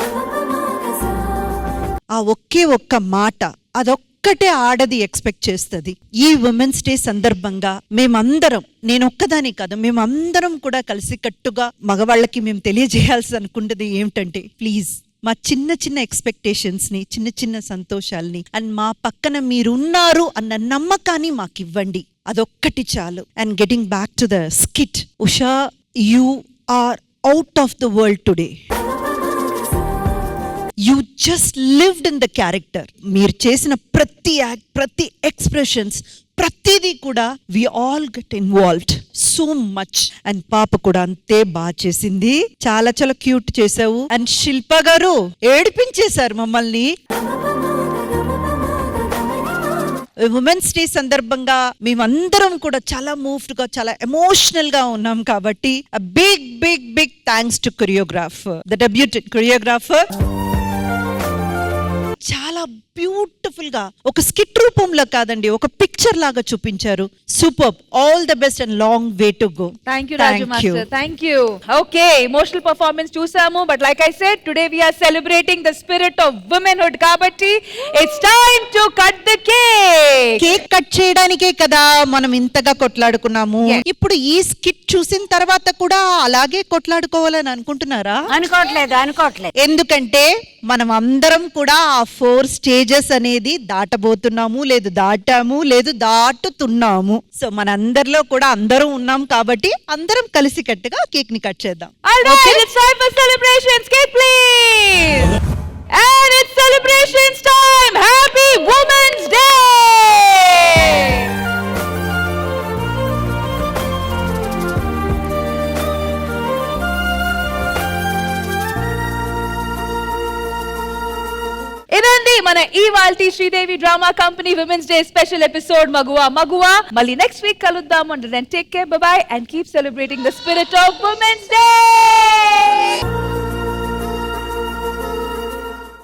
ఆ ఒకే ఒక్క మాట, అదొక్కటే ఆడది ఎక్స్పెక్ట్ చేస్తుంది. ఈ ఉమెన్స్ డే సందర్భంగా మేమందరం, నేనొక్కదాని కాదు, మేమందరం కూడా కలిసికట్టుగా మగవాళ్ళకి మేము తెలియజేయాల్సి అనుకుంటుంది ఏమిటంటే, ప్లీజ్ మా చిన్న చిన్న ఎక్స్పెక్టేషన్స్ ని, చిన్న చిన్న సంతోషాలని, అండ్ మా పక్కన మీరున్నారు అన్న నమ్మకాన్ని మాకు ఇవ్వండి. అదొక్కటి చాలు. And getting back to the skit, Usha, you are out of the world today. You just lived in the character. మీరు చేసిన ప్రతి యాక్ట్, ప్రతి ఎక్స్ప్రెషన్స్, ప్రతిదీ కూడా we all get involved so much. And పాప కూడా అంతే బాగా చేసింది. చాలా చాలా క్యూట్ చేసావు. అండ్ శిల్ప గారు ఏడిపించేశారు మమ్మల్ని. ఉమెన్స్ డే సందర్భంగా మేమందరం కూడా చాలా మూవ్డ్ గా, చాలా ఎమోషనల్ గా ఉన్నాం. కాబట్టి big big big thanks to choreographer, the debutant choreographer. చాలా బ్యూటిఫుల్ గా ఒక స్కిట్ రూపంలో కాదండి, ఒక పిక్చర్ లాగా చూపించారు. Super. All the best and long way to go. Thank you Raju master, thank you. Okay, emotional performance చూసాము, but like I said, today we are celebrating the spirit of womanhood. కాబట్టి it's time to cut the cake. Cake cut చేయడానికే కదా మనం ఇంతగా కొట్లాడుకున్నాము. ఇప్పుడు ఈ skit చూసిన తర్వాత కూడా అలాగే కొట్లాడుకోవాలని అనుకుంటున్నారా? అనుకోవట్లేదు. ఎందుకంటే మనం అందరం కూడా ఆ 4 స్టేజెస్ అనేది దాటబోతున్నాము, లేదు దాటాము, లేదు దాటుతున్నాము. సో మనందరిలో కూడా అందరం ఉన్నాం కాబట్టి అందరం కలిసి కట్టుగా కేక్ ని కట్ చేద్దాం. It's time for celebrations. Cake please. And it's celebrations time. Happy Women's Day. ఇదండి మన ఇవాల్టి Sridevi drama company women's day special episode మగువా మగువా. మళ్ళీ నెక్స్ట్ వీక్ కలుద్దాం. And then take care, bye bye, and keep celebrating the spirit of women's day.